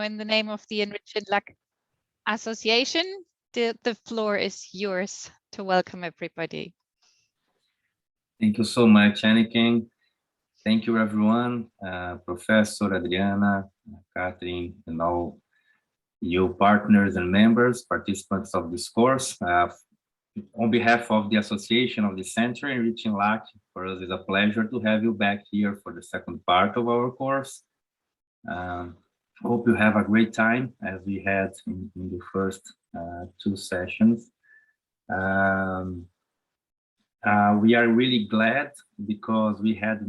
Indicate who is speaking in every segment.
Speaker 1: In the name of the Enrich in Luck Association, the floor is yours to welcome everybody.
Speaker 2: Thank you so much, Anakin. Thank you, everyone, Professor Adriana, Catherine, and all you partners and members, participants of this course. On behalf of the Association of the Center Enrich in Luck, for us it's a pleasure to have you back here for the second part of our course. Hope you have a great time as we had in the first two sessions. We are really glad because we had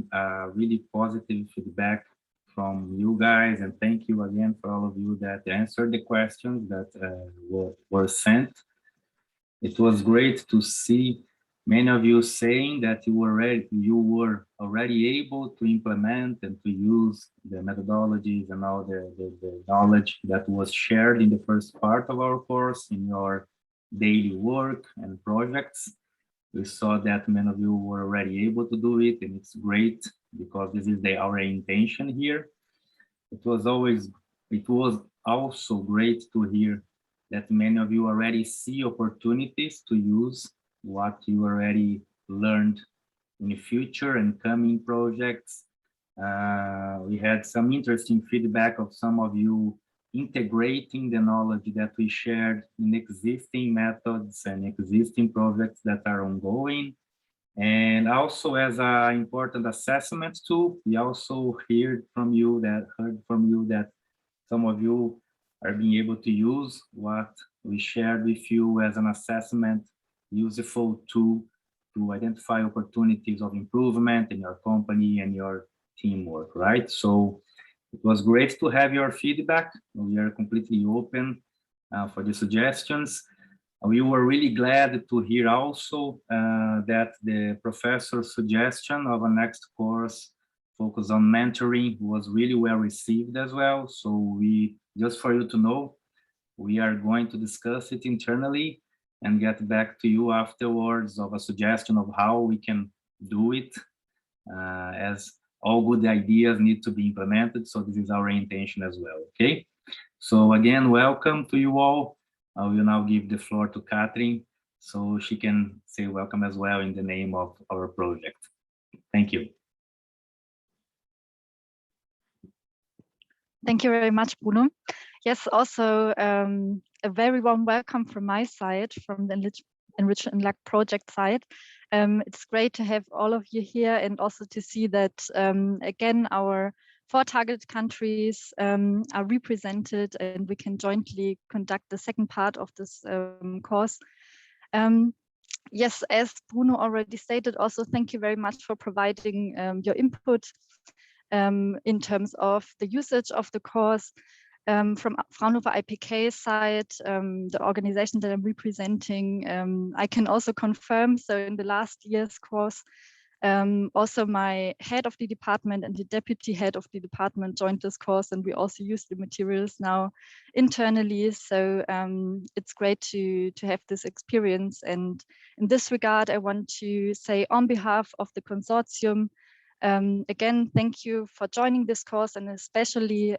Speaker 2: really positive feedback from you guys, and thank you again for all of you that answered the questions that were sent. It was great to see many of you saying that you were already able to implement and to use the methodologies and all the knowledge that was shared in the first part of our course in your daily work and projects. We saw that many of you were already able to do it, and it's great because this is our intention here. It was also great to hear that many of you already see opportunities to use what you already learned in the future and coming projects. We had some interesting feedback of some of you integrating the knowledge that we shared in existing methods and existing projects that are ongoing. And also as an important assessment tool, we also heard from you that some of you are being able to use what we shared with you as an assessment, useful tool to identify opportunities of improvement in your company and your teamwork, right? So it was great to have your feedback. We are completely open for the suggestions. We were really glad to hear also that the professor's suggestion of a next course focus on mentoring was really well received as well. So just for you to know, we are going to discuss it internally and get back to you afterwards of a suggestion of how we can do it, as all good ideas need to be implemented. So this is our intention as well, okay? So again, welcome to you all. I will now give the floor to Catherine so she can say welcome as well in the name of our project. Thank you.
Speaker 3: Thank you very much, Bruno. Yes, also a very warm welcome from my side, from the Enrich in Luck project side. It's great to have all of you here and also to see that, again, our 4 target countries are represented and we can jointly conduct the second part of this course. Yes, as Bruno already stated, also thank you very much for providing your input in terms of the usage of the course. From Fraunhofer IPK side, the organization that I'm representing, I can also confirm, so in the last year's course, also my head of the department and the deputy head of the department joined this course, and we also use the materials now internally. So it's great to have this experience. And in this regard, I want to say on behalf of the consortium, again, thank you for joining this course, and especially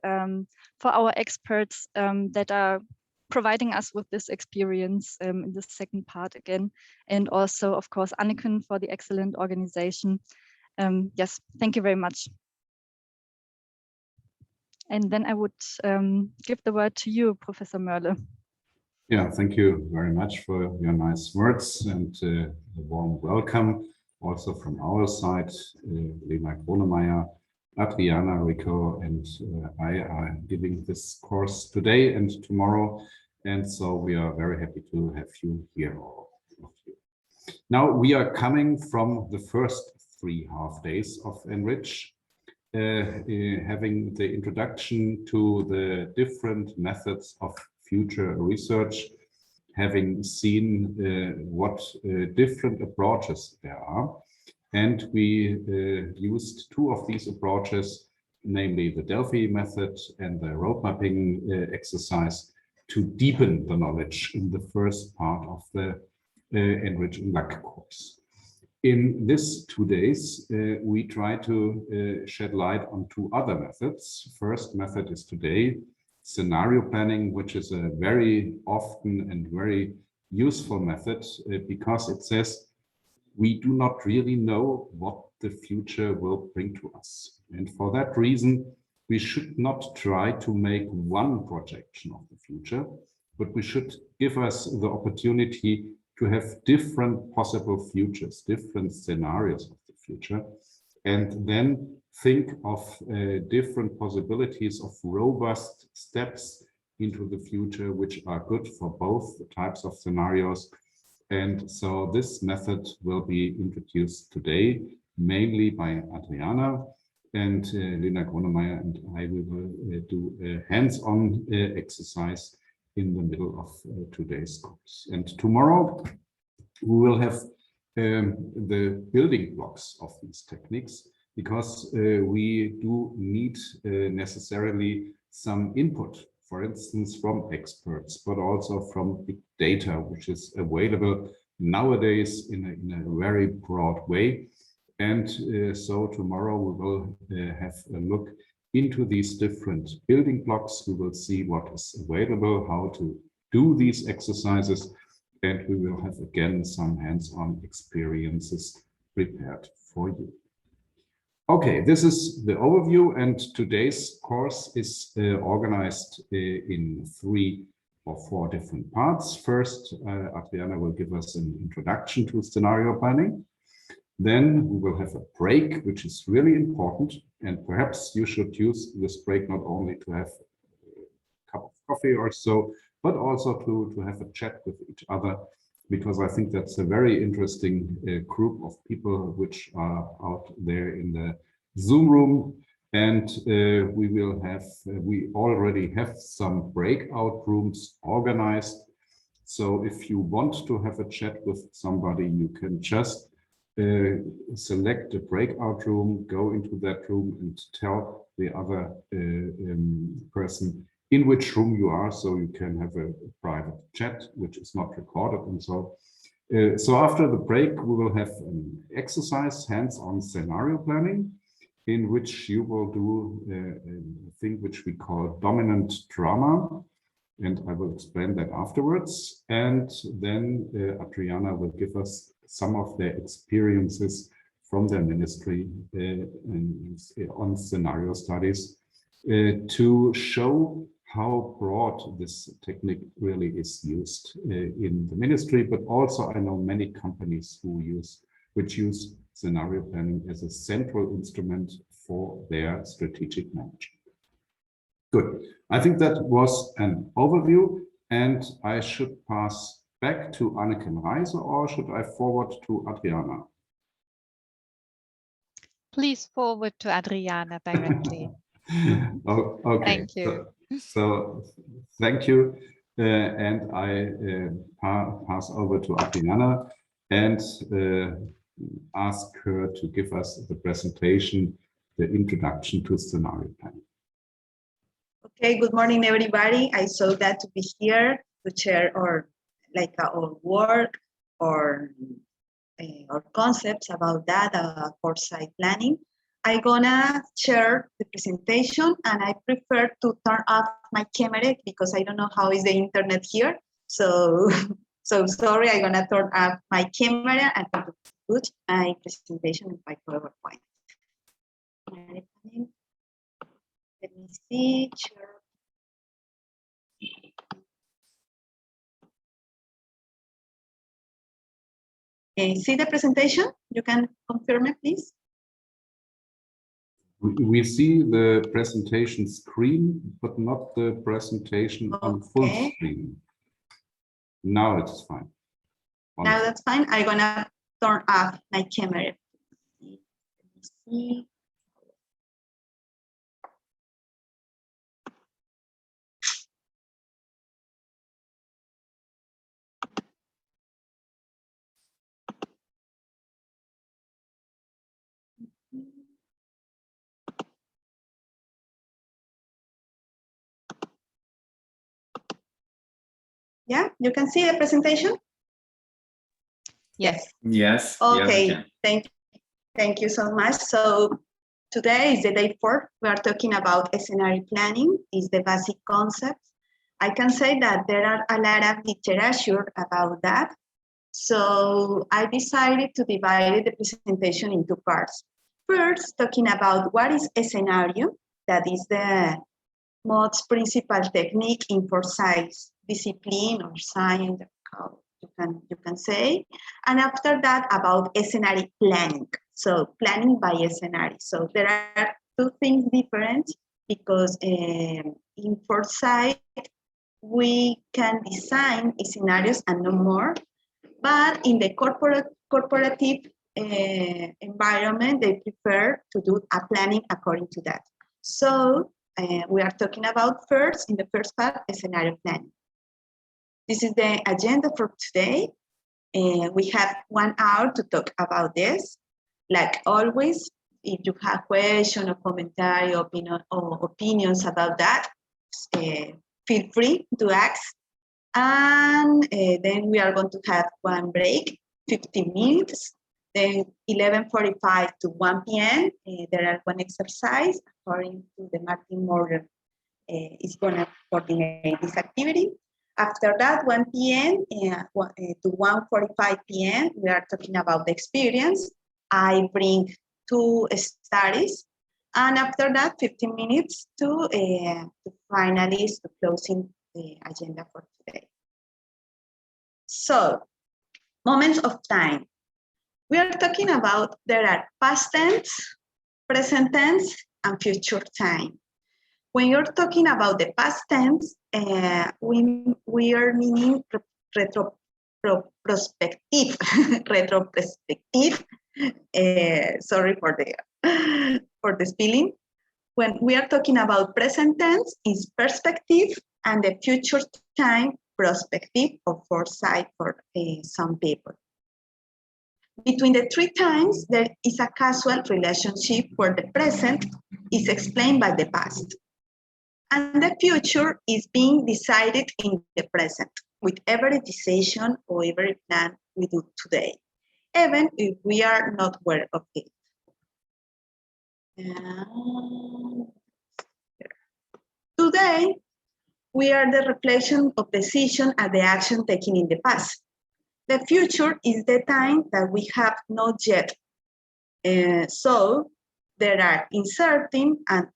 Speaker 3: for our experts that are providing us with this experience in the second part again. And also, of course, Anniken for the excellent organization. Yes, thank you very much. And then I would give the word to you, Professor Mörle.
Speaker 4: Yeah, thank you very much for your nice words and a warm welcome. Also from our side, Lena Kronemeyer, Adriana Rico, and I are giving this course today and tomorrow. And so we are very happy to have you here, all of you. Now we are coming from the first 3 half days of Enrich, having the introduction to the different methods of future research, having seen what different approaches there are. And we used 2 of these approaches, namely the Delphi method and the road mapping exercise, to deepen the knowledge in the first part of the Enrich in Luck course. In this 2 days, we try to shed light on 2 other methods. First method is today scenario planning, which is a very often and very useful method because it says we do not really know what the future will bring to us. And for that reason, we should not try to make one projection of the future, but we should give us the opportunity to have different possible futures, different scenarios of the future, and then think of different possibilities of robust steps into the future, which are good for both types of scenarios. And so this method will be introduced today, mainly by Adriana, and Lena Gronemeyer and I will do a hands-on exercise in the middle of today's course. And tomorrow we will have the building blocks of these techniques, because we do need necessarily some input, for instance, from experts, but also from big data, which is available nowadays in a very broad way. And so tomorrow we will have a look into these different building blocks. We will see what is available, how to do these exercises, and we will have again some hands-on experiences prepared for you. Okay, this is the overview, and today's course is organized in 3 or 4 different parts. First, Adriana will give us an introduction to scenario planning. Then we will have a break, which is really important, and perhaps you should use this break not only to have a cup of coffee or so, but also to have a chat with each other, because I think that's a very interesting group of people which are out there in the Zoom room. And we already have some breakout rooms organized. So if you want to have a chat with somebody, you can just select a breakout room, go into that room and tell the other person in which room you are, so you can have a private chat, which is not recorded. And so after the break, we will have an exercise, hands-on scenario planning, in which you will do a thing which we call dominant drama. And I will explain that afterwards. And then Adriana will give us some of their experiences from their ministry on scenario studies to show how broad this technique really is used in the ministry, but also I know many companies which use scenario planning as a central instrument for their strategic management. Good. I think that was an overview, and I should pass back to Anneken Reise, or should I forward to Adriana?
Speaker 1: Please forward to Adriana directly.
Speaker 4: Oh, okay.
Speaker 1: Thank you.
Speaker 4: So thank you, and I pass over to Adriana and ask her to give us the presentation, the introduction to scenario planning.
Speaker 5: Okay, good morning, everybody. I'm so glad to be here to share our work or concepts about that foresight planning. I'm gonna share the presentation, and I prefer to turn off my camera because I don't know how is the internet here. So sorry, I'm gonna turn off my camera and put my presentation in my PowerPoint. Let me see. Sure. See the presentation? You can confirm it, please.
Speaker 4: We see the presentation screen, but not the presentation on full screen. Now it's fine.
Speaker 5: Now that's fine. I'm gonna turn off my camera. Let me see. Yeah, you can see the presentation?
Speaker 1: Yes.
Speaker 2: Yes.
Speaker 5: Okay,
Speaker 2: Yes,
Speaker 5: thank you so much. So today is the day 4. We are talking about scenario planning, is the basic concept. I can say that there are a lot of literature about that. So I decided to divide the presentation into parts. First, talking about what is a scenario, that is the most principal technique in Foresight discipline or science, how you can say. And after that, about scenario planning. So planning by a scenario. So there are two things different because in Foresight, we can design scenarios and no more. But in the corporative environment, they prefer to do a planning according to that. So we are talking about first, in the first part, a scenario planning. This is the agenda for today. We have 1 hour to talk about this. Like always, if you have questions or commentary or opinions about that, feel free to ask. And then we are going to have one break, 15 minutes. Then 11:45 to 1 p.m. There are one exercise according to the Martin Morgan is going to coordinate this activity. After that, 1 p.m. To 1:45 p.m., we are talking about the experience. I bring 2 studies. And after that, 15 minutes to finalize the closing the agenda for today. So, moments of time. We are talking about there are past tense, present tense, and future time. When you're talking about the past tense, we are meaning retrospective. Retrospective. Sorry for the spelling. When we are talking about present tense, is perspective, and the future time, prospective or foresight for some people. Between the 3 times, there is a causal relationship where the present is explained by the past. And the future is being decided in the present with every decision or every plan we do today, even if we are not aware of it. Today, we are the reflection of decision and the action taken in the past. The future is the time that we have not yet. So there are uncertain and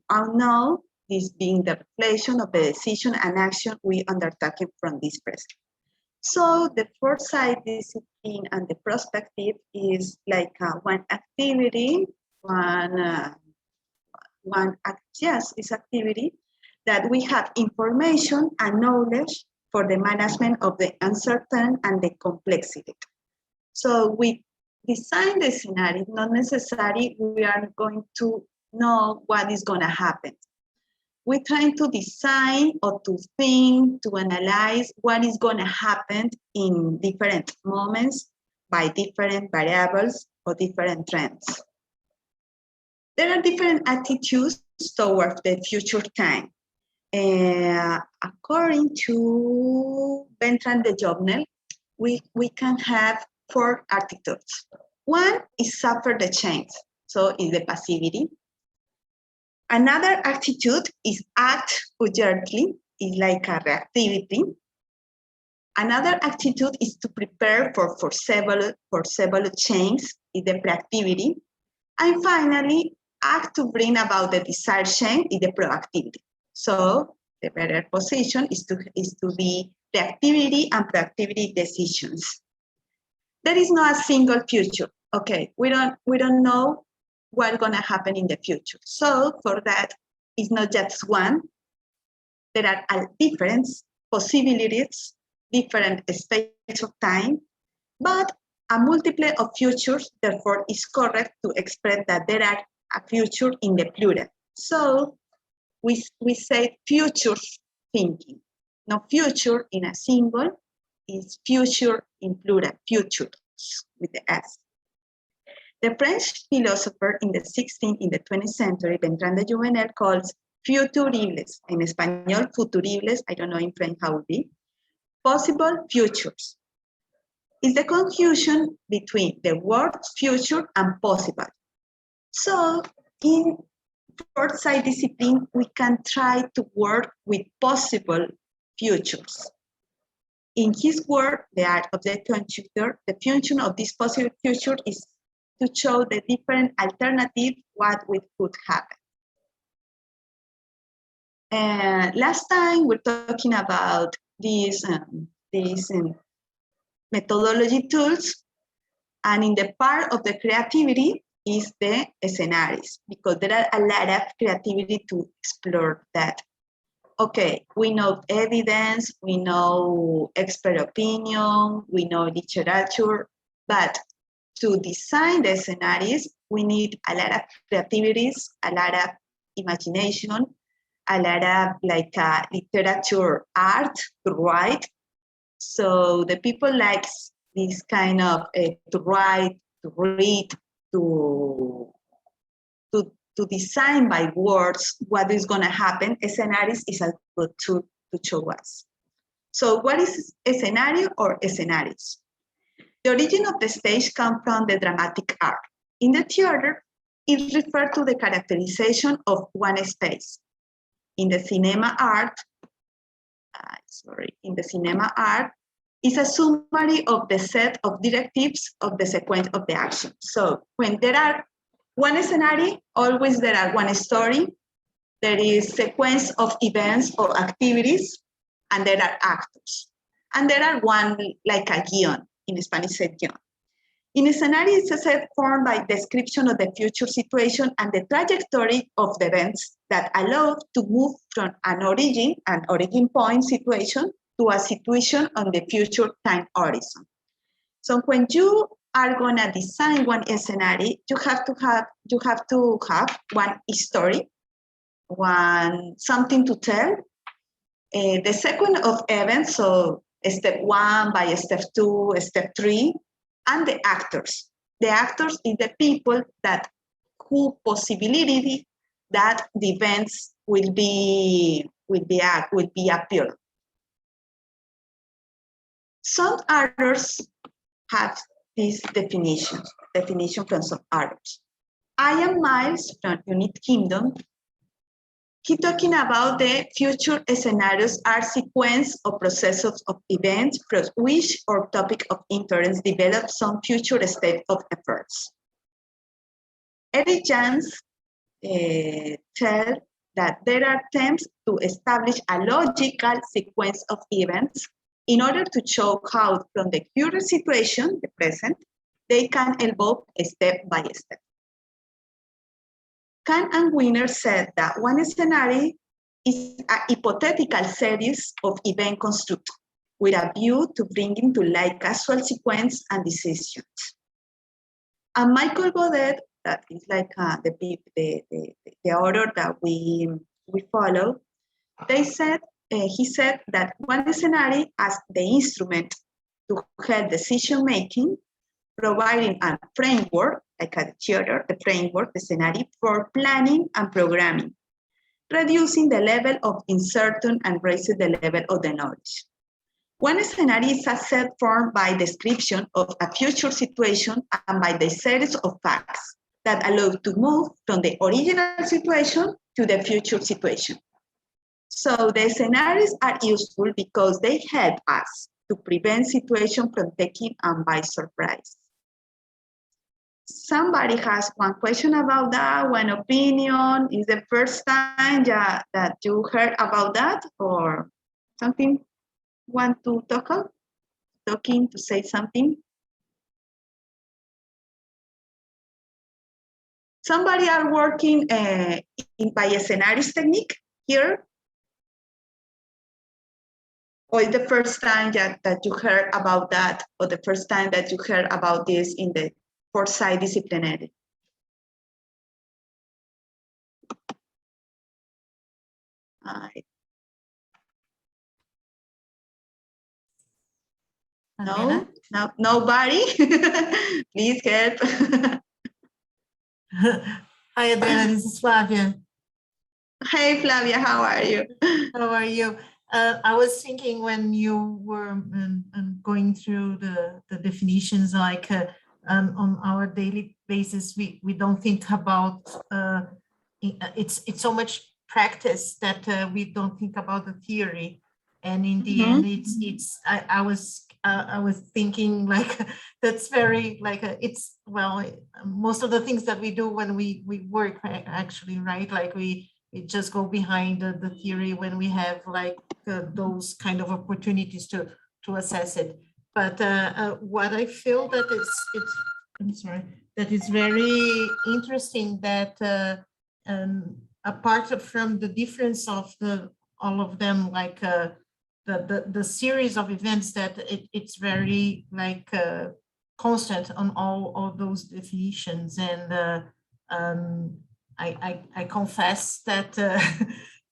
Speaker 5: unknown, this being the reflection of the decision and action we undertaken from this present. So the foresight discipline and the prospective is like one activity, is activity that we have information and knowledge for the management of the uncertain and the complexity. So we design the scenario, not necessarily we are going to know what is going to happen. We're trying to design or to think, to analyze what is going to happen in different moments by different variables or different trends. There are different attitudes towards the future time. According to Bertrand de Jovenel, we can have 4 attitudes. One is suffer the change, so is the passivity. Another attitude is act urgently, is like a reactivity. Another attitude is to prepare for foreseeable change, is the proactivity. And finally, act to bring about the desired change, is the proactivity. So the better position is to be reactivity and proactivity decisions. There is not a single future. Okay, we don't know what's gonna happen in the future. So for that, it's not just one. There are different possibilities, different space of time, but a multiple of futures, therefore, is correct to express that there are a future in the plural. So we say future thinking. No future in a single is future in plural, futures with the S. The French philosopher in the 16th, in the 20th century, Bertrand de Jovenel, calls futuribles, in Espanol, futuribles, I don't know in French how it would be, possible futures. It's the confusion between the word future and possible. So in Foresight discipline, we can try to work with possible futures. In his work, The Art of the Future, the function of this possible future is to show the different alternatives what could happen. Last time we're talking about these methodology tools, and in the part of the creativity is the scenarios, because there are a lot of creativity to explore that. Okay, we know evidence, we know expert opinion, we know literature, but to design the scenarios, we need a lot of creativities, a lot of imagination, a lot of literature art to write. So the people like this kind of to write, to read, to design by words what is going to happen. A scenario is a good tool to show us. So what is a scenario or scenarios? The origin of the stage comes from the dramatic art. In the theater, it refers to the characterization of one space. In the cinema art, is a summary of the set of directives of the sequence of the action. So when there are one scenario, always there are one story, there is sequence of events or activities, and there are actors. And there are one like a guion, in Spanish said guion. In a scenario, it's a set formed by description of the future situation and the trajectory of the events that allow to move from an origin point situation to a situation on the future time horizon. So when you are gonna design one scenario, you have to have one story, something to tell, the sequence of events, so step 1 by step 2, step 3, and the actors. The actors is the people who possibility that the events will be appeared. Some authors have this definition from some authors. Ian Miles from United Kingdom, he talking about the future scenarios are sequence or processes of events for which or topic of interest develop some future state of affairs. Eric Jans tell that there are attempts to establish a logical sequence of events in order to show how from the current situation, the present, they can evolve step by step. Kahn and Wiener said that one scenario is a hypothetical series of event constructed with a view to bringing to light causal sequence and decisions. And Michael Godet, that is like the author that we follow, he said that one scenario as the instrument to help decision making, providing a framework, like a theater, the framework, the scenario for planning and programming, reducing the level of uncertainty and raising the level of the knowledge. One scenario is a set formed by description of a future situation and by the series of facts that allow to move from the original situation to the future situation. So the scenarios are useful because they help us to prevent situations from taking us by surprise. Somebody has one question about that, one opinion. Is the first time that you heard about that or something? Want to to say something? Somebody are working by a scenarios technique here? Or is the first time that you heard about that, or the first time that you heard about this in the Foresight disciplinary? No, nobody. Please help.
Speaker 6: Hi, Adriana, this is Flavia.
Speaker 5: Hey, Flavia, how are you?
Speaker 6: How are you? I was thinking when you were going through the definitions, like on our daily basis, we don't think about, it's so much practice that we don't think about the theory. And in the end, I was thinking like, that's very like, it's, well, most of the things that we do when we work actually, right? Like we just go behind the theory when we have like those kind of opportunities to assess it. But what I feel that I'm sorry, that is very interesting that apart from the difference of all of them, like the series of events, that it's very like constant on all those definitions. And I confess that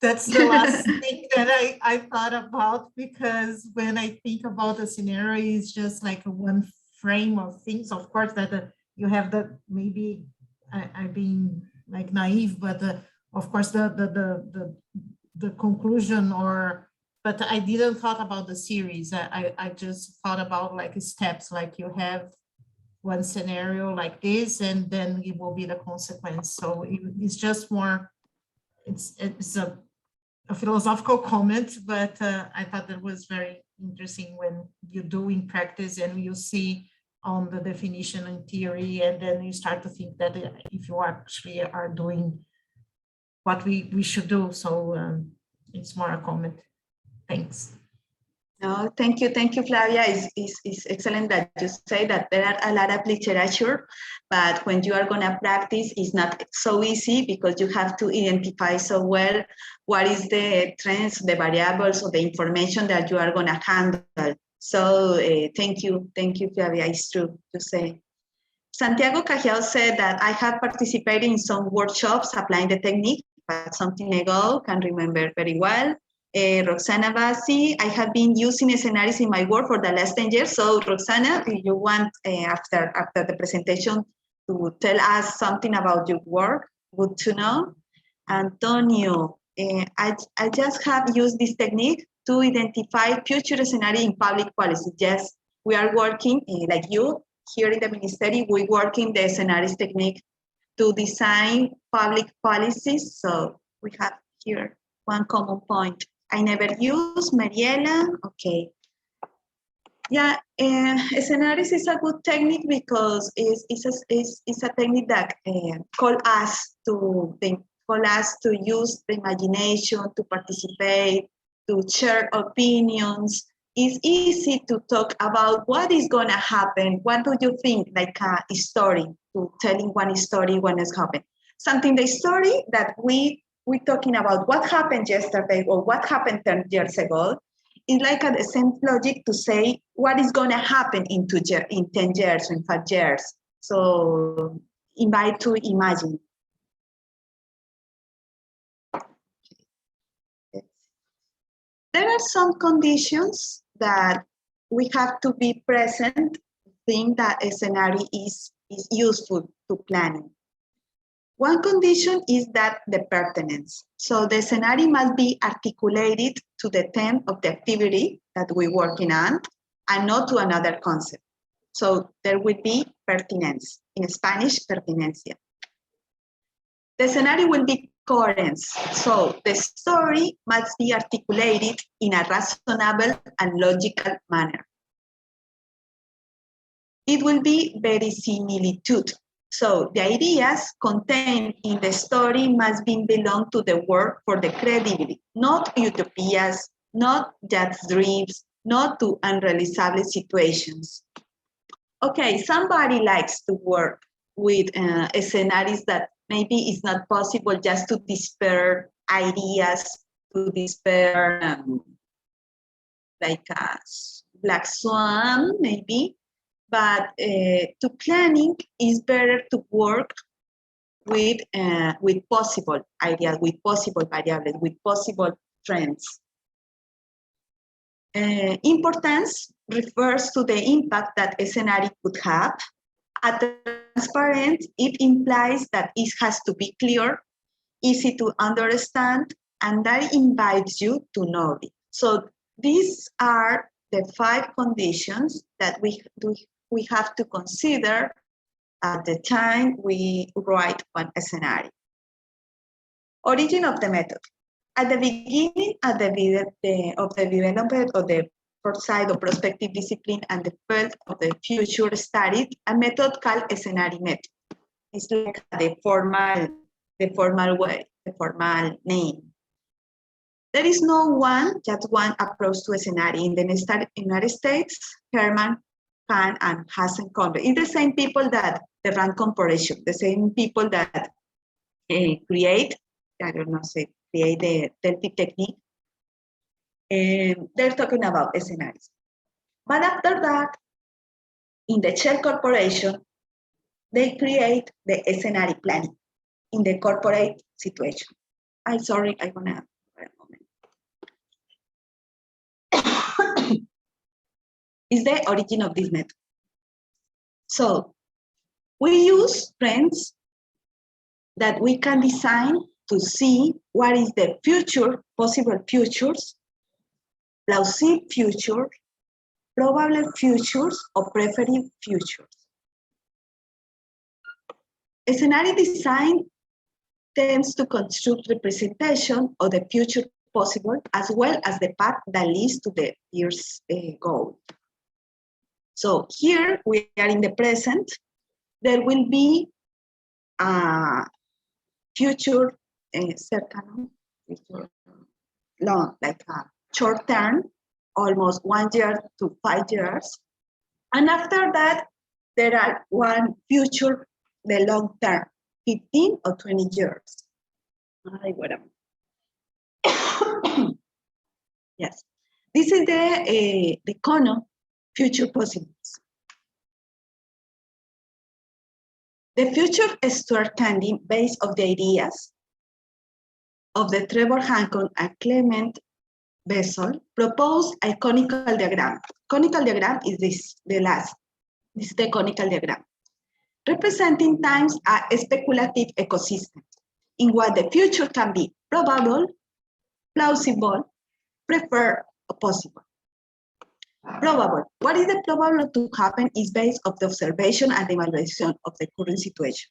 Speaker 6: that's the last thing that I thought about, because when I think about the scenario, it's just like one frame of things. Of course, that you have the, maybe I've been like naive, but of course the conclusion, but I didn't thought about the series. I just thought about like steps, like you have one scenario like this, and then it will be the consequence. So it's just more, it's a philosophical comment, but I thought that was very interesting when you do in practice and you see on the definition and theory, and then you start to think that if you actually are doing what we should do. So it's more a comment. Thanks.
Speaker 5: No, thank you, Flavia. It's excellent that you say that there are a lot of literature, but when you are going to practice, it's not so easy, because you have to identify so well what is the trends, the variables, or the information that you are going to handle. So thank you, Flavia. It's true to say. Santiago Cajiao said that I have participated in some workshops applying the technique, but something ago, can remember very well. Roxana Bassi, I have been using scenarios in my work for the last 10 years. So Roxana, if you want after the presentation to tell us something about your work, good to know. Antonio, I just have used this technique to identify future scenarios in public policy. Yes, we are working, like you, here in the ministry, we work in the scenarios technique to design public policies. So we have here one common point. I never use Mariela. Okay. Yeah, scenarios is a good technique because it's a technique that call us to use the imagination, to participate, to share opinions. It's easy to talk about what is going to happen. What do you think? Like a story, to telling one story when it's happened. Something, the story that we're talking about what happened yesterday or what happened 10 years ago. It's like the same logic to say what is going to happen in 10 years, in 5 years. So invite to imagine. There are some conditions that we have to be present, think that a scenario is useful to planning. One condition is that the pertinence. So the scenario must be articulated to the theme of the activity that we're working on and not to another concept. So there will be pertinence, in Spanish, pertinencia. The scenario will be coherence. So the story must be articulated in a reasonable and logical manner. It will be verisimilitude. So the ideas contained in the story must belong to the work for the credibility, not utopias, not just dreams, not to unrealizable situations. Okay, somebody likes to work with scenarios that maybe it's not possible, just to despair ideas, to despair like a black swan, maybe. But to planning is better to work with possible ideas, with possible variables, with possible trends. Importance refers to the impact that a scenario could have. Transparent, it implies that it has to be clear, easy to understand, and that invites you to know it. So these are the 5 conditions that we have to consider at the time we write one scenario. Origin of the method. At the beginning of the development of the foresight or prospective discipline and the field of the future studied, a method called a scenario method. It's like the formal way, the formal name. There is no just one approach to a scenario. In the United States, Herman, Kahn, and Hassen Conrad. It's the same people that the rank comparison, the same people that create the Delphi technique. They're talking about scenarios. But after that, in the Shell Corporation, they create the scenario planning in the corporate situation. I'm sorry, I'm gonna wait a moment. Is the origin of this method. So we use trends that we can design to see what is the future, possible futures, plausible futures, probable futures, or preferred futures. A scenario design tends to construct representation of the future possible as well as the path that leads to the year's goal. So here we are in the present. There will be a future certain, long, like a short term, almost 1 year to 5 years. And after that, there are one future, the long term, 15 or 20 years. Yes, this is the Kono future possibilities. The future Stuart Candy, based on the ideas of the Trevor Hancock and Clement Bessel, proposed a conical diagram. Conical diagram is this, this is the conical diagram, representing times a speculative ecosystem in what the future can be probable, plausible, preferred, or possible. Probable. What is the probable to happen is based on the observation and the evaluation of the current situation.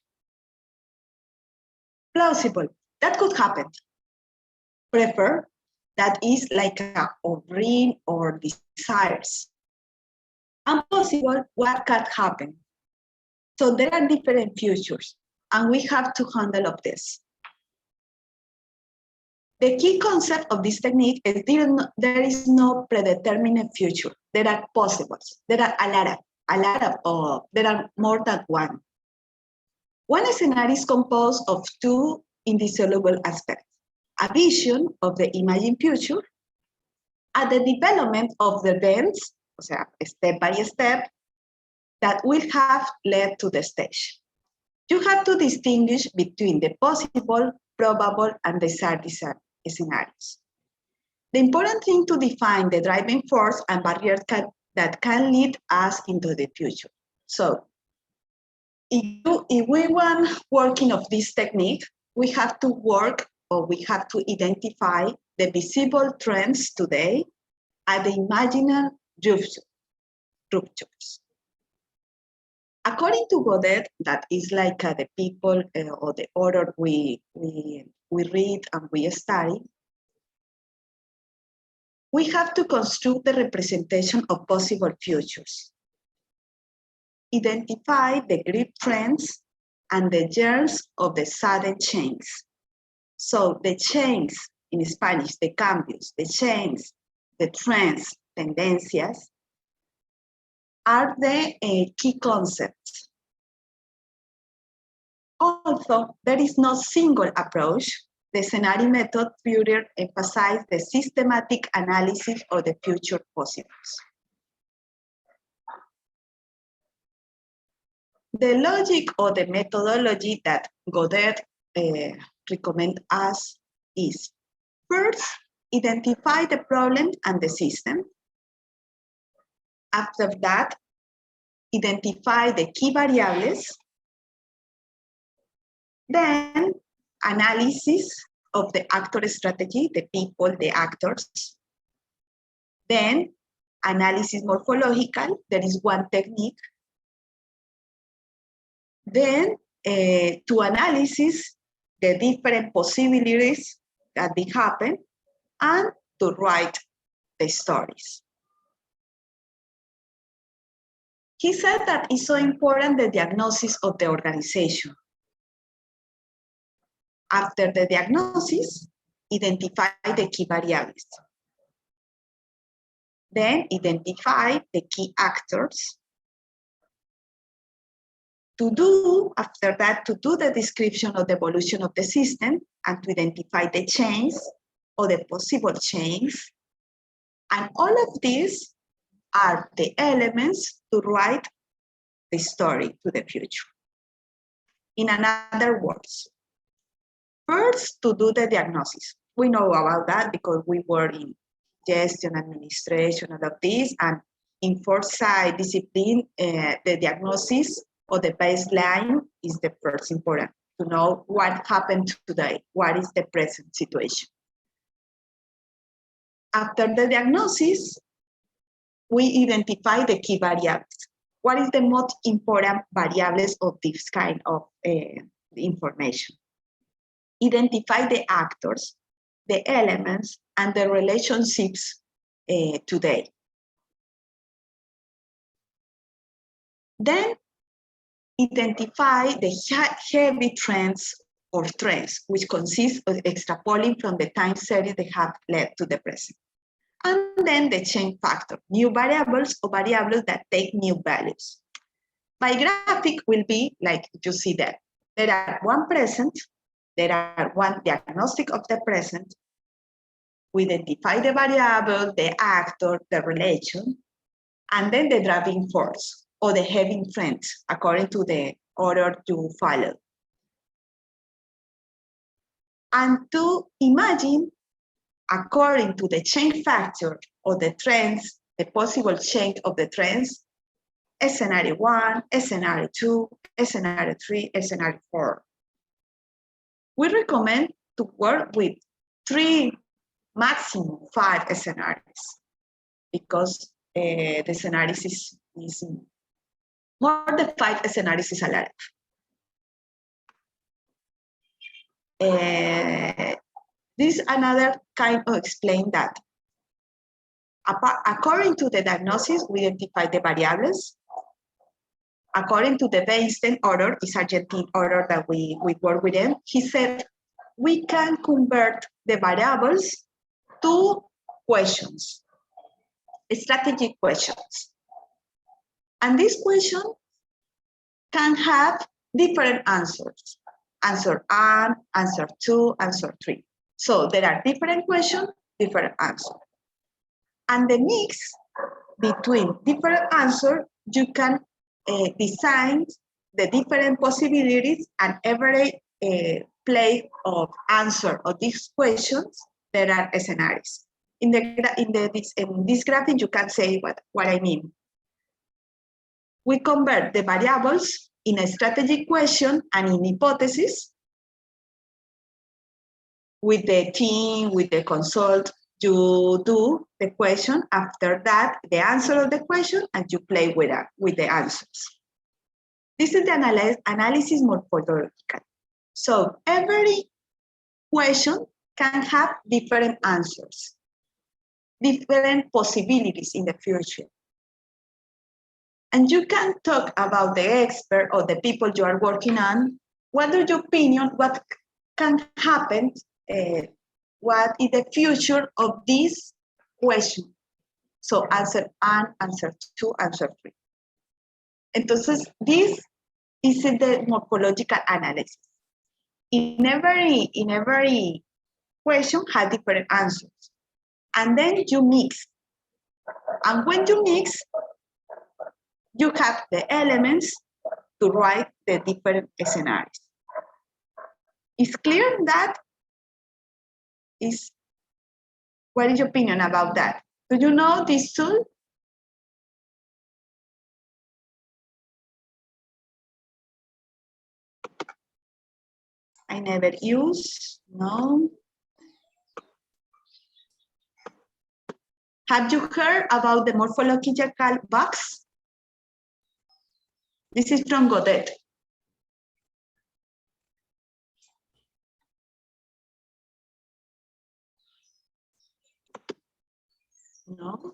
Speaker 5: Plausible. That could happen. Preferred. That is like a dream or desires. And possible, what can happen. So there are different futures, and we have to handle of this. The key concept of this technique is there is no predetermined future. There are possibles. There are there are more than one. One scenario is composed of two indissoluble aspects: a vision of the imagined future, and the development of the events, step by step, that will have led to the stage. You have to distinguish between the possible, probable, and desired scenarios. The important thing to define the driving force and barriers that can lead us into the future. So, if we want working of this technique, we have to work or we have to identify the visible trends today and the imaginary ruptures. According to Godet, that is like the people or the order we read and we study, we have to construct the representation of possible futures, identify the grip trends and the germs of the sudden change. So the change in Spanish, the cambios, the change, the trends, tendencias, are the key concepts. Although there is no single approach, the scenario method further emphasizes the systematic analysis of the future possibles. The logic or the methodology that Godet recommends us is: first, identify the problem and the system. After that, identify the key variables. Then, analysis of the actor strategy, the people, the actors. Then, analysis morphological, there is one technique. Then to analysis the different possibilities that did happen and to write the stories. He said that it's so important the diagnosis of the organization. After the diagnosis, identify the key variables. Then identify the key actors. After that, to do the description of the evolution of the system and to identify the change or the possible change. And all of these are the elements to write the story to the future. In other words, first, to do the diagnosis. We know about that because we were in gestion, administration, all of this, and in Foresight discipline, the diagnosis or the baseline is the first important, to know what happened today, what is the present situation. After the diagnosis, we identify the key variables. What is the most important variables of this kind of information? Identify the actors, the elements, and the relationships today. Then identify the heavy trends or trends, which consist of extrapolating from the time series they have led to the present. And then the change factor, new variables or variables that take new values. My graphic will be like you see that. There are one present, there are one diagnostic of the present. We identify the variable, the actor, the relation, and then the driving force or the heavy trends according to the order you follow. And to imagine, according to the change factor or the trends, the possible change of the trends, scenario 1, scenario 2, scenario 3, scenario 4. We recommend to work with 3, maximum 5 scenarios because the scenarios is more than 5 scenarios is allowed. This is another kind of explain that. According to the diagnosis, we identify the variables. According to the Weinstein order, this Argentine order that we work with him, he said, we can convert the variables to questions, strategic questions. And this question can have different answers. Answer 1, answer 2, answer 3. So there are different questions, different answers. And the mix between different answers, you can design the different possibilities and every place of answer of these questions, there are scenarios. In this graphic, you can say what I mean. We convert the variables in a strategic question and in hypothesis with the team, with the consult. You do the question, after that, the answer of the question, and you play with the answers. This is the analysis morphological. So every question can have different answers, different possibilities in the future. And you can talk about the expert or the people you are working on. What is your opinion? What can happen? What is the future of this question? So answer 1, answer 2, answer 3. Entonces, this is the morphological analysis. In every question has different answers. And then you mix. And when you mix, you have the elements to write the different scenarios. It's clear that what is your opinion about that? Do you know this tool? I never use, no. Have you heard about the morphological box? This is from Godet. No?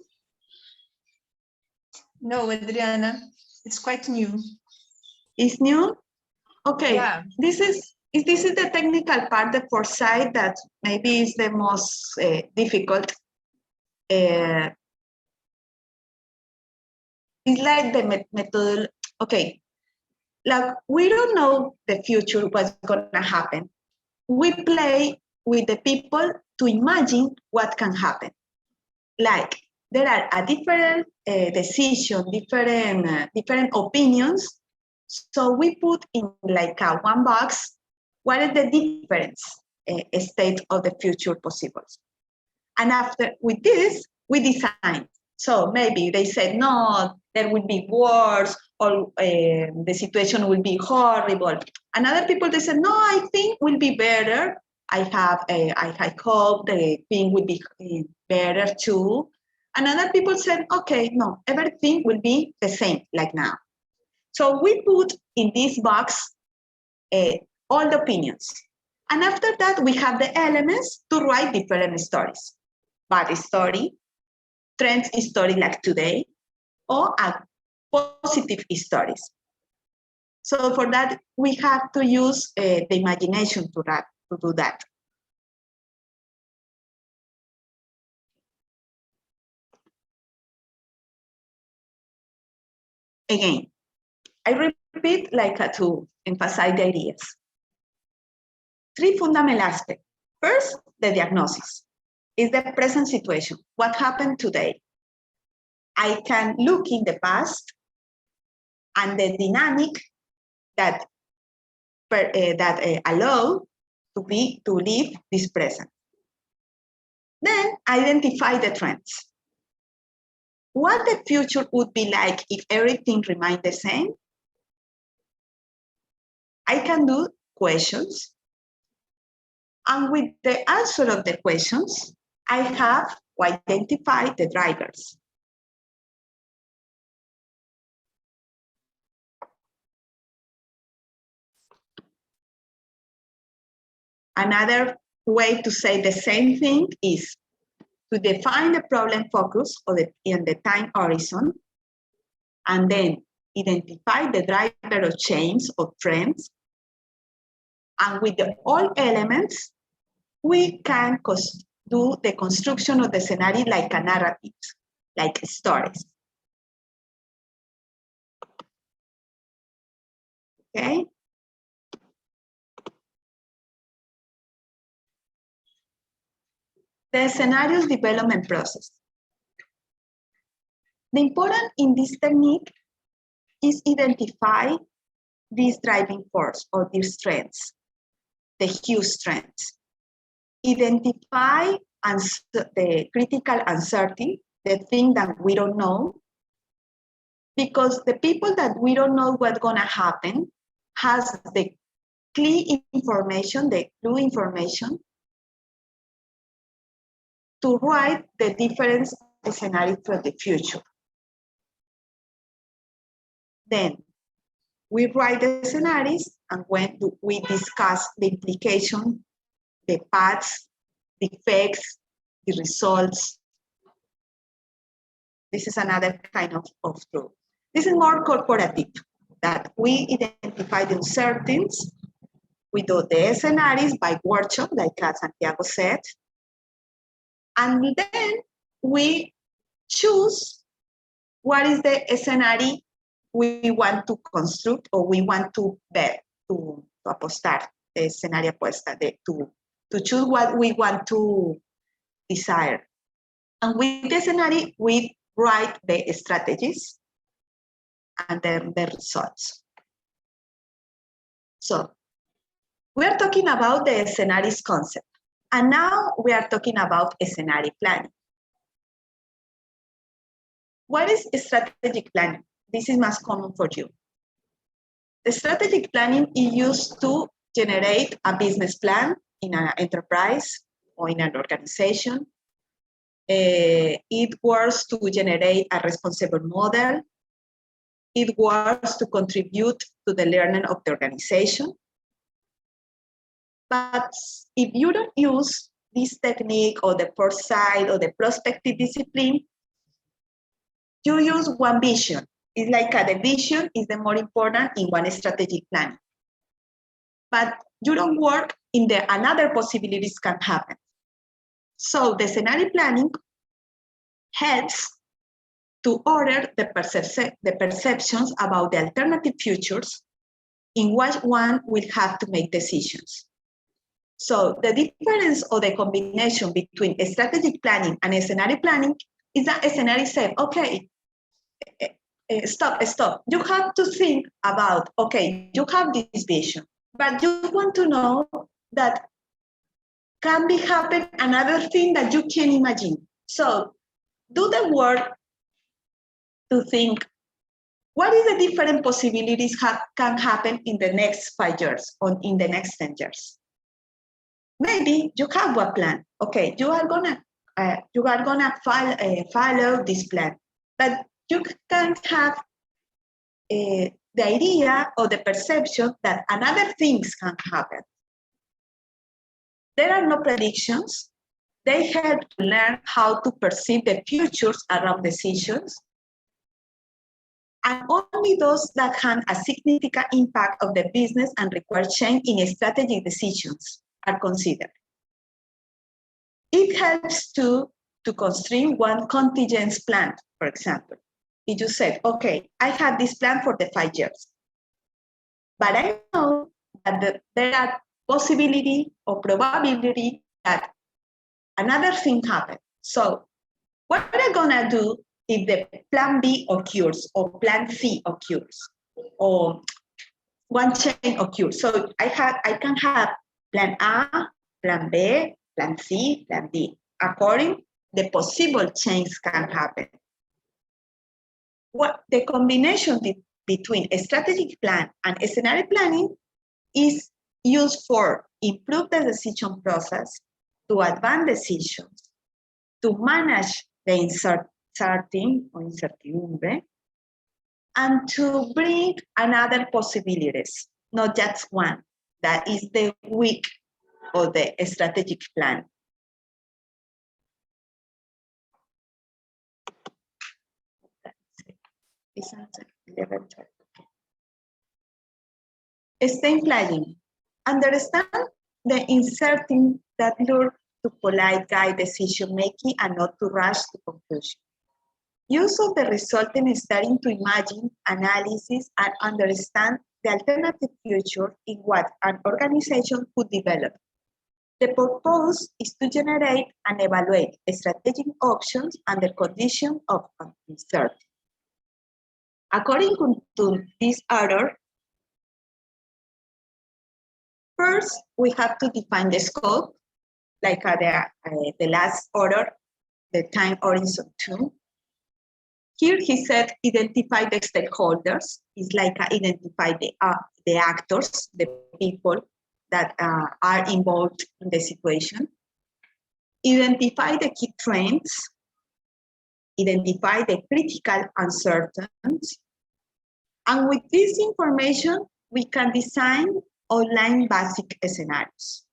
Speaker 6: No, Adriana, it's quite new.
Speaker 5: It's new? Okay,
Speaker 6: Yeah.
Speaker 5: this is the technical part, the foresight, that maybe is the most difficult. It's like the method. Okay, like we don't know the future, what's gonna happen. We play with the people to imagine what can happen. Like there are a different decision, different opinions. So we put in like a one box, what is the difference state of the future possible? And after with this, we design. So maybe they said, no, there will be wars, or the situation will be horrible. And other people, they said, no, I think will be better. I hope the thing will be better too. And other people said, okay, no, everything will be the same like now. So we put in this box all the opinions. And after that, we have the elements to write different stories. Bad story, trend story like today, or a positive stories. So for that, we have to use the imagination to do that. Again, I repeat to emphasize the ideas. 3 fundamental aspects. First, the diagnosis. Is the present situation. What happened today? I can look in the past and the dynamic that allow to live this present. Then identify the trends. What the future would be like if everything remained the same? I can do questions. And with the answer of the questions, I have to identify the drivers. Another way to say the same thing is to define the problem focus in the time horizon, and then identify the driver of change or trends. And with all elements, we can do the construction of the scenario like a narrative, like stories. Okay? The scenarios development process. The important in this technique is identify this driving force or these trends, the huge trends. Identify the critical uncertainty, the thing that we don't know, because the people that we don't know what's gonna happen has the key information, the clue information to write the different scenarios for the future. Then we write the scenarios, and when we discuss the implication, the paths, the effects, the results. This is another kind of tool. This is more corporative, that we identify the uncertainties, we do the scenarios by workshop, like Santiago said, and then we choose what is the scenario we want to construct or we want to bet, to apostar, the scenario apuesta, to choose what we want to desire. And with the scenario, we write the strategies and then the results. So we are talking about the scenarios concept. And now we are talking about a scenario planning. What is strategic planning? This is most common for you. The strategic planning is used to generate a business plan in an enterprise or in an organization. It works to generate a responsible model. It works to contribute to the learning of the organization. But if you don't use this technique or the foresight or the prospective discipline, you use one vision. It's like the vision is the more important in one strategic plan. But you don't work in the another possibilities can happen. So the scenario planning helps to order the perceptions about the alternative futures in which one will have to make decisions. So the difference or the combination between a strategic planning and a scenario planning is that a scenario said, okay, stop. You have to think about, okay, you have this vision, but you want to know that can be happen another thing that you can imagine. So do the work to think, what is the different possibilities can happen in the next 5 years or in the next 10 years? Maybe you have a plan. Okay, you are gonna follow this plan, but you can have the idea or the perception that another things can happen. There are no predictions. They help to learn how to perceive the futures around decisions, and only those that have a significant impact of the business and require change in strategic decisions are considered. It helps to constrain one contingent plan, for example. If you said, okay, I have this plan for the 5 years, but I know that there are possibility or probability that another thing happens. So what am I gonna do if the plan B occurs or plan C occurs or one change occurs? So I can have plan A, plan B, plan C, plan D, according the possible change can happen. What the combination between a strategic plan and a scenario planning is used for improve the decision process, to advance decisions, to manage the uncertainty or incertidumbre, and to bring another possibilities, not just one, that is the weak or the strategic plan. Stay flying. Understand the uncertainty that lure to polite guide decision making and not to rush to conclusion. Use of the resulting starting to imagine, analysis, and understand the alternative future in what an organization could develop. The purpose is to generate and evaluate strategic options under conditions of uncertainty. According to this order, first, we have to define the scope, like the last order, the time horizon 2. Here he said identify the stakeholders. It's like identify the actors, the people that are involved in the situation. Identify the key trends. Identify the critical uncertainties. And with this information, we can design outline basic scenarios.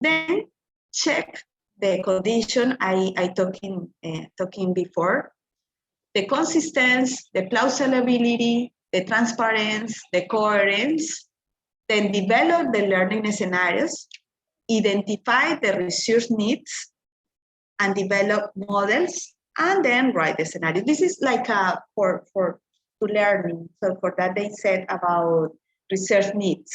Speaker 5: Then check the condition I talking before, the consistency, the plausibility, the transparency, the coherence. Then develop the learning scenarios, identify the research needs, and develop models, and then write the scenario. This is like for learning. So for that they said about research needs.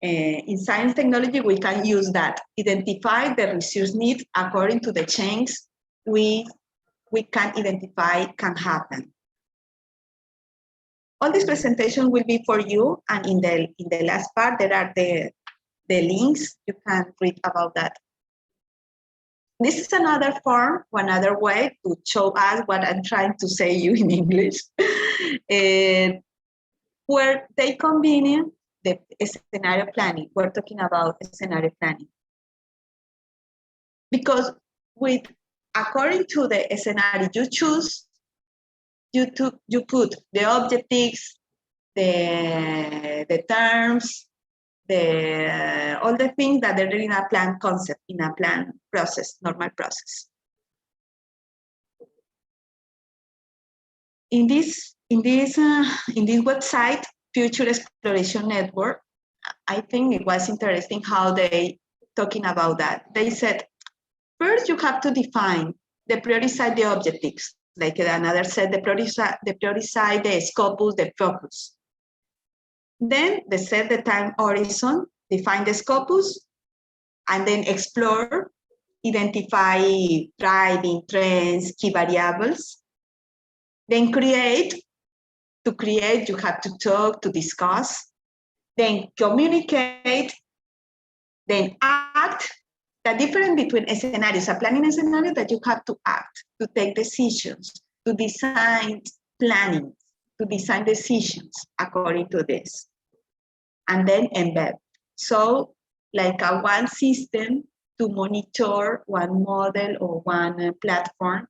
Speaker 5: In science technology, we can use that. Identify the research needs according to the change we can identify can happen. All this presentation will be for you, and in the last part there are the links. You can read about that. This is another form, another way to show us what I'm trying to say you in English, where they combine the scenario planning. We're talking about scenario planning. Because according to the scenario you choose, you put the objectives, the terms, all the things that are in a plan concept, in a plan process, normal process. In this website, Future Exploration Network, I think it was interesting how they talking about that. They said, first you have to define the prioritize the objectives. Like another said, the prioritize the scopus, the focus. Then they set the time horizon, define the scopus, and then explore, identify driving trends, key variables. Then create. To create, you have to talk, to discuss. Then communicate. Then act. The difference between scenarios, a planning scenario that you have to act, to take decisions, to design planning, to design decisions according to this. And then embed. So like a one system to monitor one model or one platform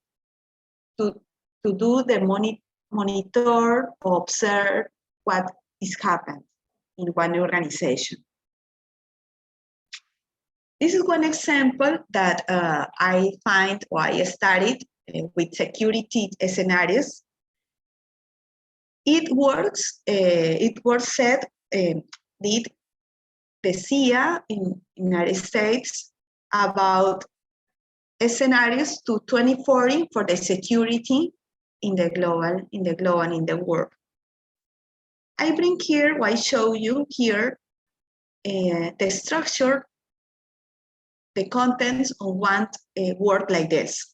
Speaker 5: to do the monitor or observe what is happening in one organization. This is one example that I find or I studied with security scenarios. It works said, did the CIA in United States about scenarios to 2040 for the security in the world. I bring here, or I show you here, the structure, the contents of one word like this.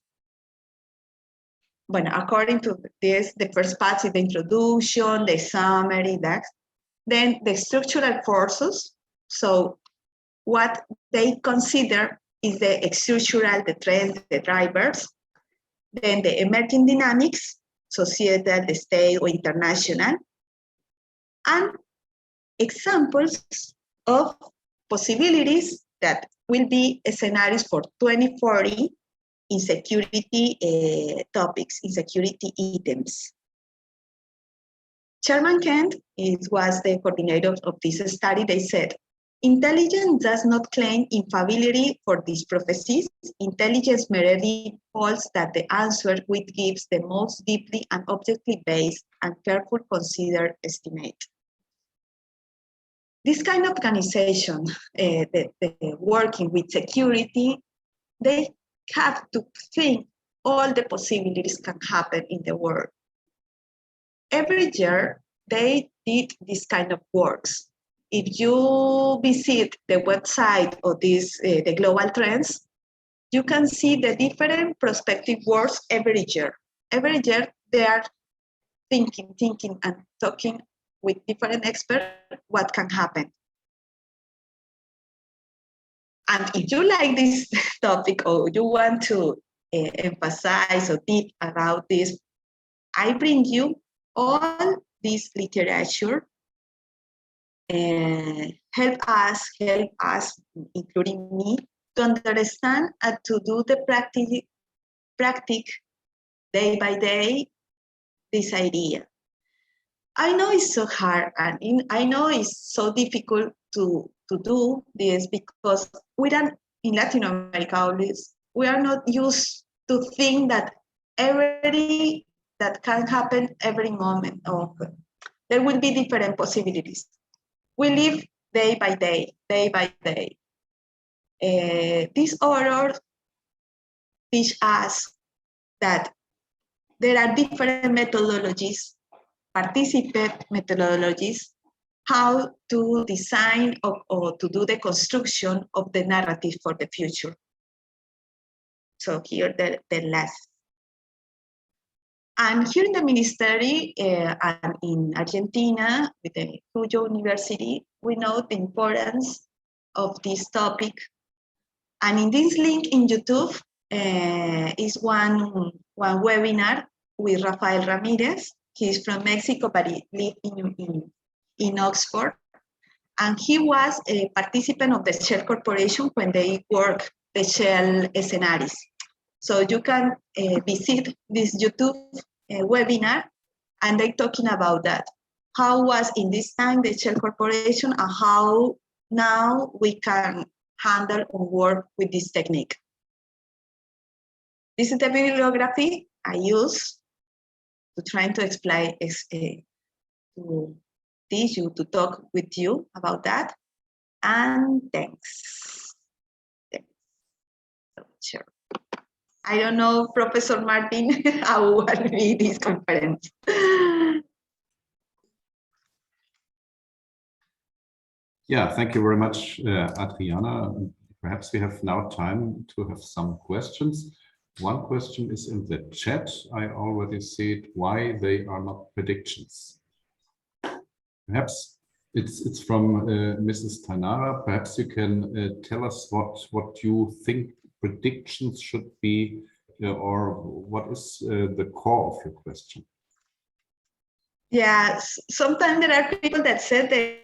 Speaker 5: But according to this, the first part is the introduction, the summary, that. Then the structural forces. So what they consider is the structural, the trends, the drivers. Then the emerging dynamics, societal, the state, or international. And examples of possibilities that will be scenarios for 2040 in security topics, in security items. Chairman Kent was the coordinator of this study. They said, intelligence does not claim infallibility for these prophecies. Intelligence merely holds that the answer which gives the most deeply and objectively based and careful considered estimate. This kind of organization, working with security, they have to think all the possibilities can happen in the world. Every year, they did this kind of works. If you visit the website of this, the global trends, you can see the different prospective works every year. Every year, they are thinking and talking with different experts what can happen. And if you like this topic or you want to emphasize or deep about this, I bring you all this literature help us, including me, to understand and to do the practice day by day, this idea. I know it's so hard and I know it's so difficult to do this because we don't, in Latin America, we are not used to think that that can happen every moment. There will be different possibilities. We live day by day. This author teach us that there are different methodologies, participant methodologies, how to design or to do the construction of the narrative for the future. So here the last. And here in the ministry and in Argentina, with the Cuyo University, we know the importance of this topic. And in this link in YouTube is one webinar with Rafael Ramirez. He's from Mexico, but he lived in Oxford. And he was a participant of the Shell Corporation when they work the Shell scenarios. So you can visit this YouTube webinar, and they're talking about that. How was in this time the Shell Corporation and how now we can handle or work with this technique. This is the bibliography I use to try to explain, to teach you, to talk with you about that. And thanks. Sure. I don't know, Professor Martin, how will be this conference.
Speaker 4: Yeah, thank you very much, Adriana. Perhaps we have now time to have some questions. One question is in the chat. I already see it, why they are not predictions. Perhaps it's from Mrs. Tanara. Perhaps you can tell us what you think predictions should be, or what is the core of your question?
Speaker 5: Yes, sometimes there are people that say that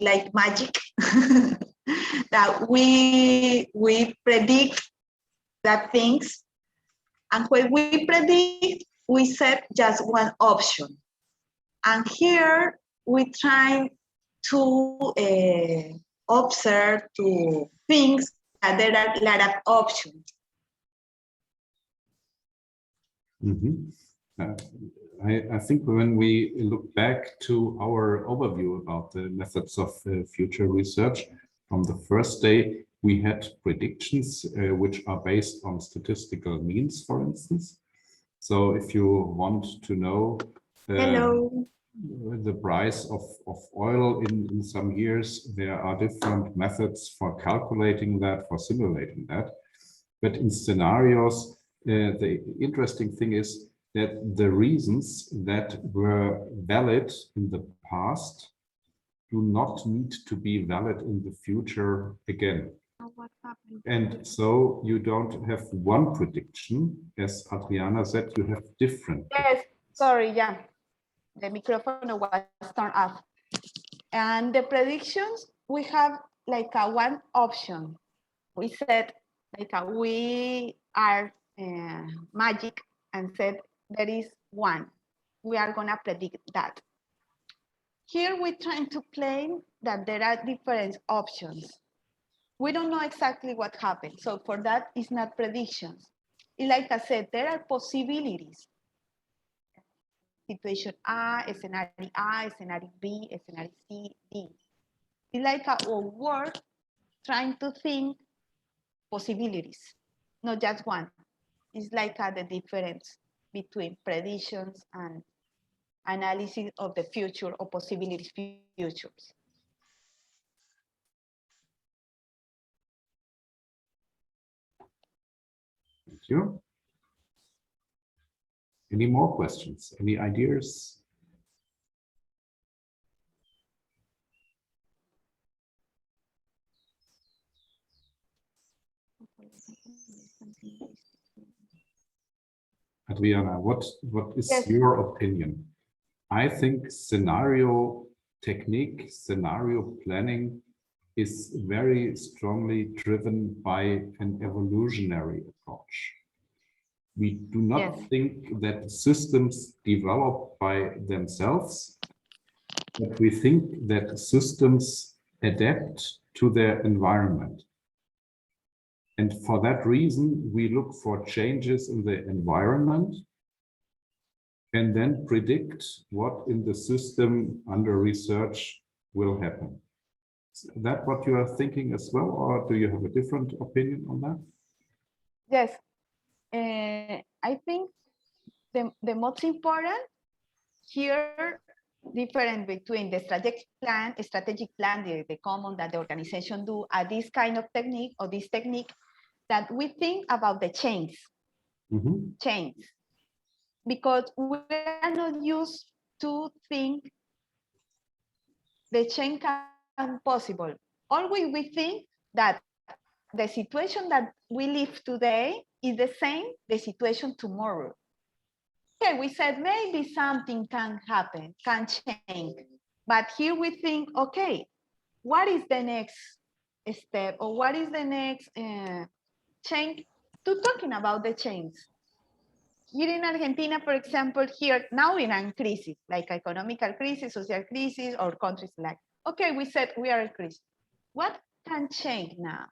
Speaker 5: like magic, that we predict that things, and when we predict, we set just one option. And here we try to observe, to things that there are a lot of options.
Speaker 4: Mm-hmm. I think when we look back to our overview about the methods of future research, from the first day, we had predictions which are based on statistical means, for instance. So if you want to know the price of oil in some years, there are different methods for calculating that, for simulating that. But in scenarios, the interesting thing is that the reasons that were valid in the past do not need to be valid in the future again. And so you don't have one prediction, as Adriana said, you have different.
Speaker 7: Yes, sorry, yeah. The microphone was turned off. And the predictions, we have like a one option. We said like we are magic and said there is one. We are gonna predict that. Here we're trying to claim that there are different options. We don't know exactly what happened. So for that, it's not predictions. Like I said, there are possibilities. Situation A, scenario B, scenario C, D. It's like a word trying to think possibilities, not just one. It's like the difference between predictions and analysis of the future or possibility futures.
Speaker 4: Thank you. Any more questions? Any ideas? Adriana, what is
Speaker 7: Yes.
Speaker 4: your opinion? I think scenario technique, scenario planning is very strongly driven by an evolutionary approach. We do not think that systems develop by themselves, but we think that systems adapt to their environment. And for that reason, we look for changes in the environment and then predict what in the system under research will happen. Is that what you are thinking as well, or do you have a different opinion on that?
Speaker 7: Yes, I think the most important here, different between the strategic plan, the common that the organization do, are this kind of technique or this technique that we think about the chains, chains, because we are not used to think the chain can possible. Always we think that the situation that we live today is the same, the situation tomorrow. Okay, we said maybe something can happen, can change. But here we think, okay, what is the next step or what is the next change to talking about the change? Here in Argentina, for example, here now in a crisis, like economical crisis, social crisis, or countries like okay, we said we are increased. What can change now?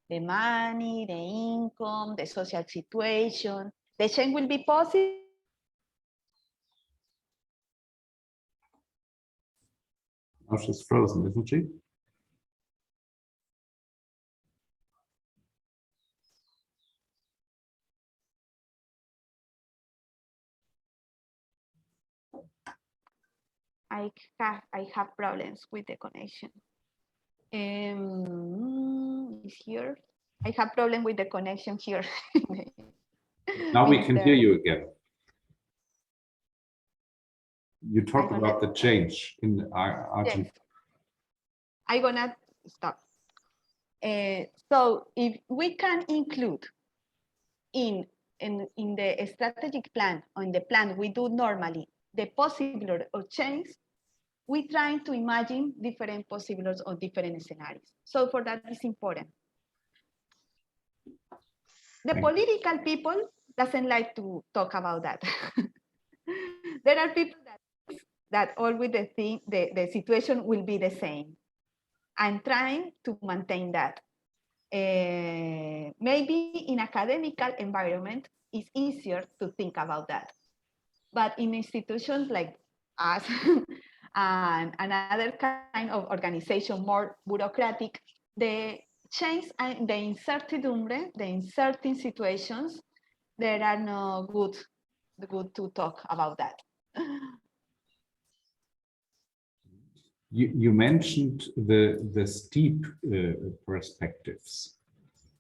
Speaker 7: The money, the income, the social situation. The change will be possible.
Speaker 4: Now she's frozen, isn't she?
Speaker 7: I have problems with the connection. Is here. I have problem with the connection here.
Speaker 4: Now we
Speaker 7: With
Speaker 4: can
Speaker 7: the-
Speaker 4: hear you again. You talk
Speaker 7: gonna-
Speaker 4: about the change in Argentina.
Speaker 7: Yes. I'm gonna stop. So if we can include in the strategic plan, or in the plan we do normally, the possible or change, we trying to imagine different possibles or different scenarios. So for that is important. The political people doesn't like to talk about that. There are people that always think the situation will be the same. I'm trying to maintain that. Maybe in academical environment, it's easier to think about that. But in institutions like us and another kind of organization, more bureaucratic, the change and the incertidumbre, the uncertain situations, there are no good to talk about that.
Speaker 4: You mentioned the steep perspectives.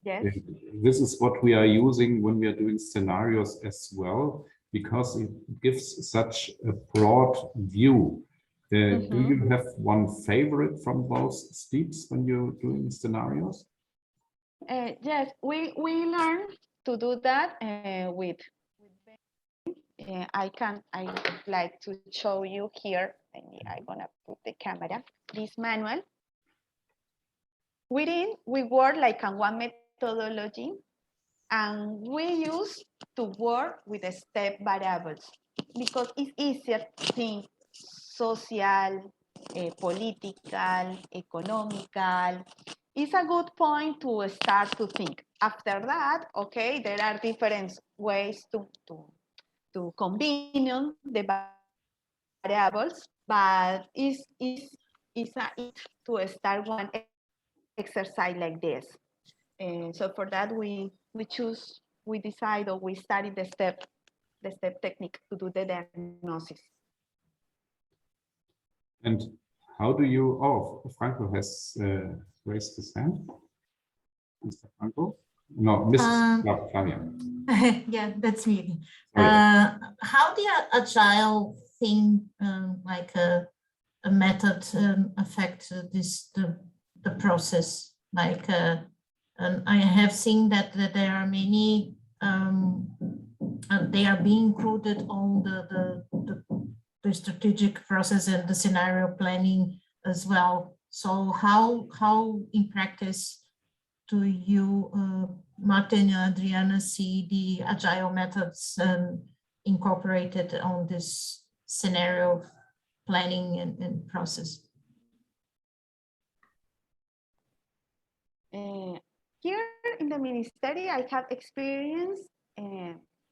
Speaker 7: Yes.
Speaker 4: This is what we are using when we are doing scenarios as well, because it gives such a broad view. Do you have one favorite from those steeps when you're doing scenarios?
Speaker 7: Yes, we learn to do that with I would like to show you here. I'm gonna put the camera. This manual. Within we work like on one methodology, and we use to work with the step variables because it's easier to think social, political, economical. It's a good point to start to think. After that, okay, there are different ways to combine the variables, but it's to start one exercise like this. So for that, we decide, or we study the step technique to do the diagnosis.
Speaker 4: And how do you, oh, Franco has raised his hand. Mr. Franco? No, Mrs. Flavia.
Speaker 6: Yeah, that's me.
Speaker 4: Sorry.
Speaker 6: How the agile thing, like a method, affect the process? Like, and I have seen that there are many, they are being included on the strategic process and the scenario planning as well. So how in practice do you, Martin and Adriana, see the agile methods incorporated on this scenario planning and process?
Speaker 7: Here in the ministry, I have experience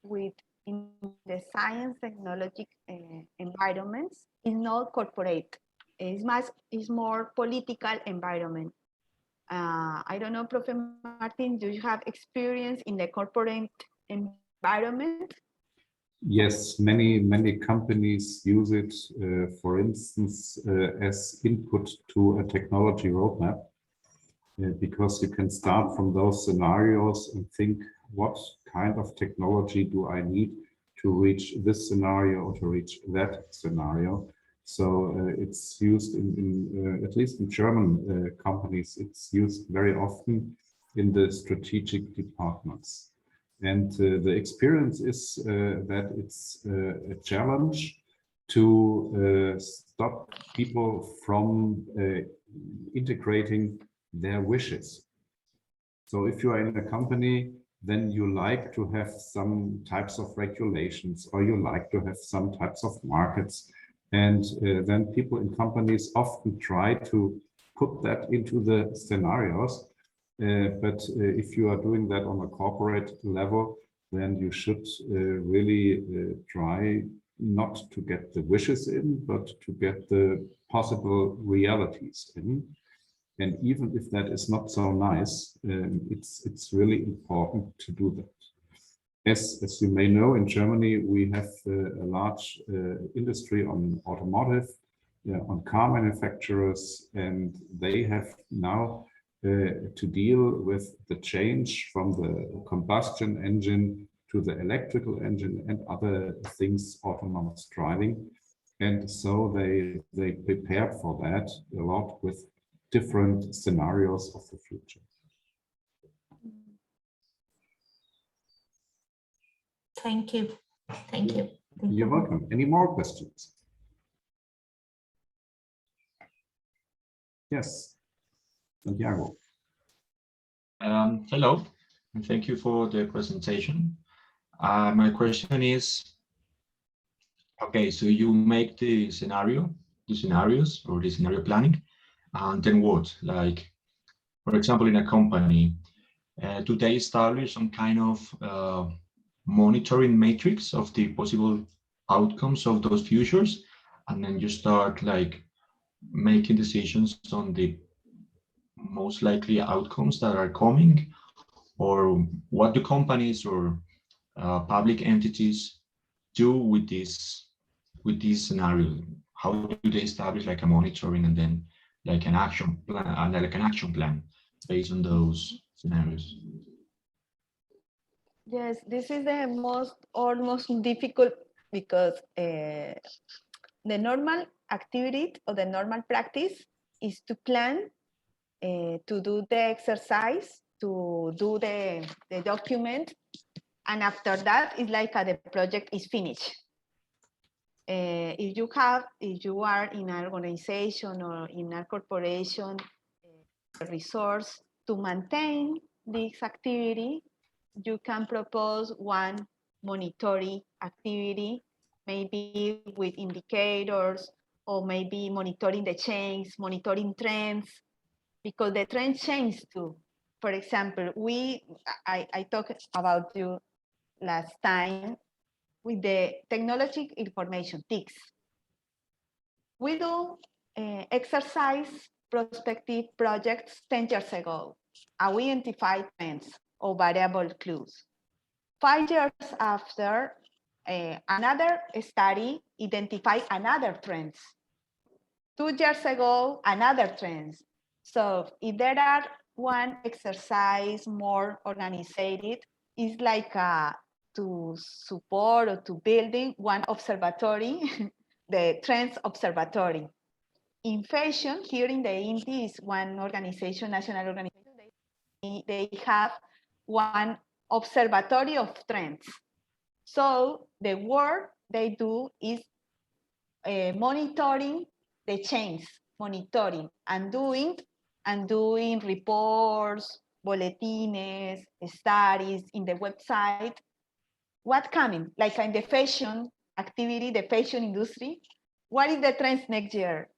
Speaker 7: with in the science technology environments. It's not corporate. It's more political environment. I don't know, Prof. Martin, do you have experience in the corporate environment?
Speaker 4: Yes, many companies use it, for instance, as input to a technology roadmap, because you can start from those scenarios and think, what kind of technology do I need to reach this scenario or to reach that scenario? So it's used in at least in German companies, it's used very often in the strategic departments. And the experience is that it's a challenge to stop people from integrating their wishes. So if you are in a company, then you like to have some types of regulations, or you like to have some types of markets. And then people in companies often try to put that into the scenarios. But if you are doing that on a corporate level, then you should really try not to get the wishes in, but to get the possible realities in. And even if that is not so nice, it's really important to do that. As you may know, in Germany, we have a large industry on automotive, on car manufacturers, and they have now to deal with the change from the combustion engine to the electrical engine and other things, autonomous driving. And so they prepared for that a lot with different scenarios of the future.
Speaker 6: Thank you. Thank you.
Speaker 4: You're welcome. Any more questions? Yes, Santiago.
Speaker 8: Hello, and thank you for the presentation. My question is, okay, so you make the scenarios or the scenario planning, and then what? Like, for example, in a company, do they establish some kind of monitoring matrix of the possible outcomes of those futures, and then you start like making decisions on the most likely outcomes that are coming? Or what do companies or public entities do with this scenario? How do they establish like a monitoring and then like an action plan based on those scenarios?
Speaker 7: Yes, this is the most difficult, because the normal activity or the normal practice is to plan, to do the exercise, to do the document, and after that it's like the project is finished. If you are in an organization or in a corporation, resource to maintain this activity, you can propose one monitoring activity, maybe with indicators, or maybe monitoring the change, monitoring trends, because the trends change too. For example, I talked about you last time with the technology information, TICs. We do exercise prospective projects 10 years ago. We identified trends or variable clues. 5 years after, another study identified another trends. 2 years ago, another trends. So if there are one exercise more organized, it's like to support or to building one observatory, the trends observatory. In fashion, here in the Indy is one organization, national organization, they have one observatory of trends. So the work they do is monitoring the change, monitoring and doing reports, bulletins, studies in the website. What coming? Like in the fashion activity, the fashion industry, what is the trends next year?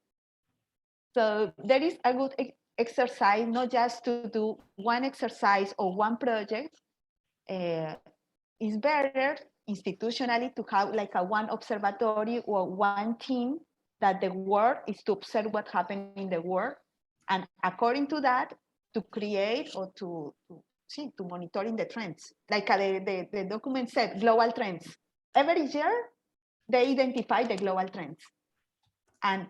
Speaker 7: So there is a good exercise, not just to do one exercise or one project. It's better institutionally to have like a one observatory or one team that the work is to observe what happened in the world, and according to that, to create or to monitoring the trends. Like the document said, global trends. Every year, they identify the global trends. And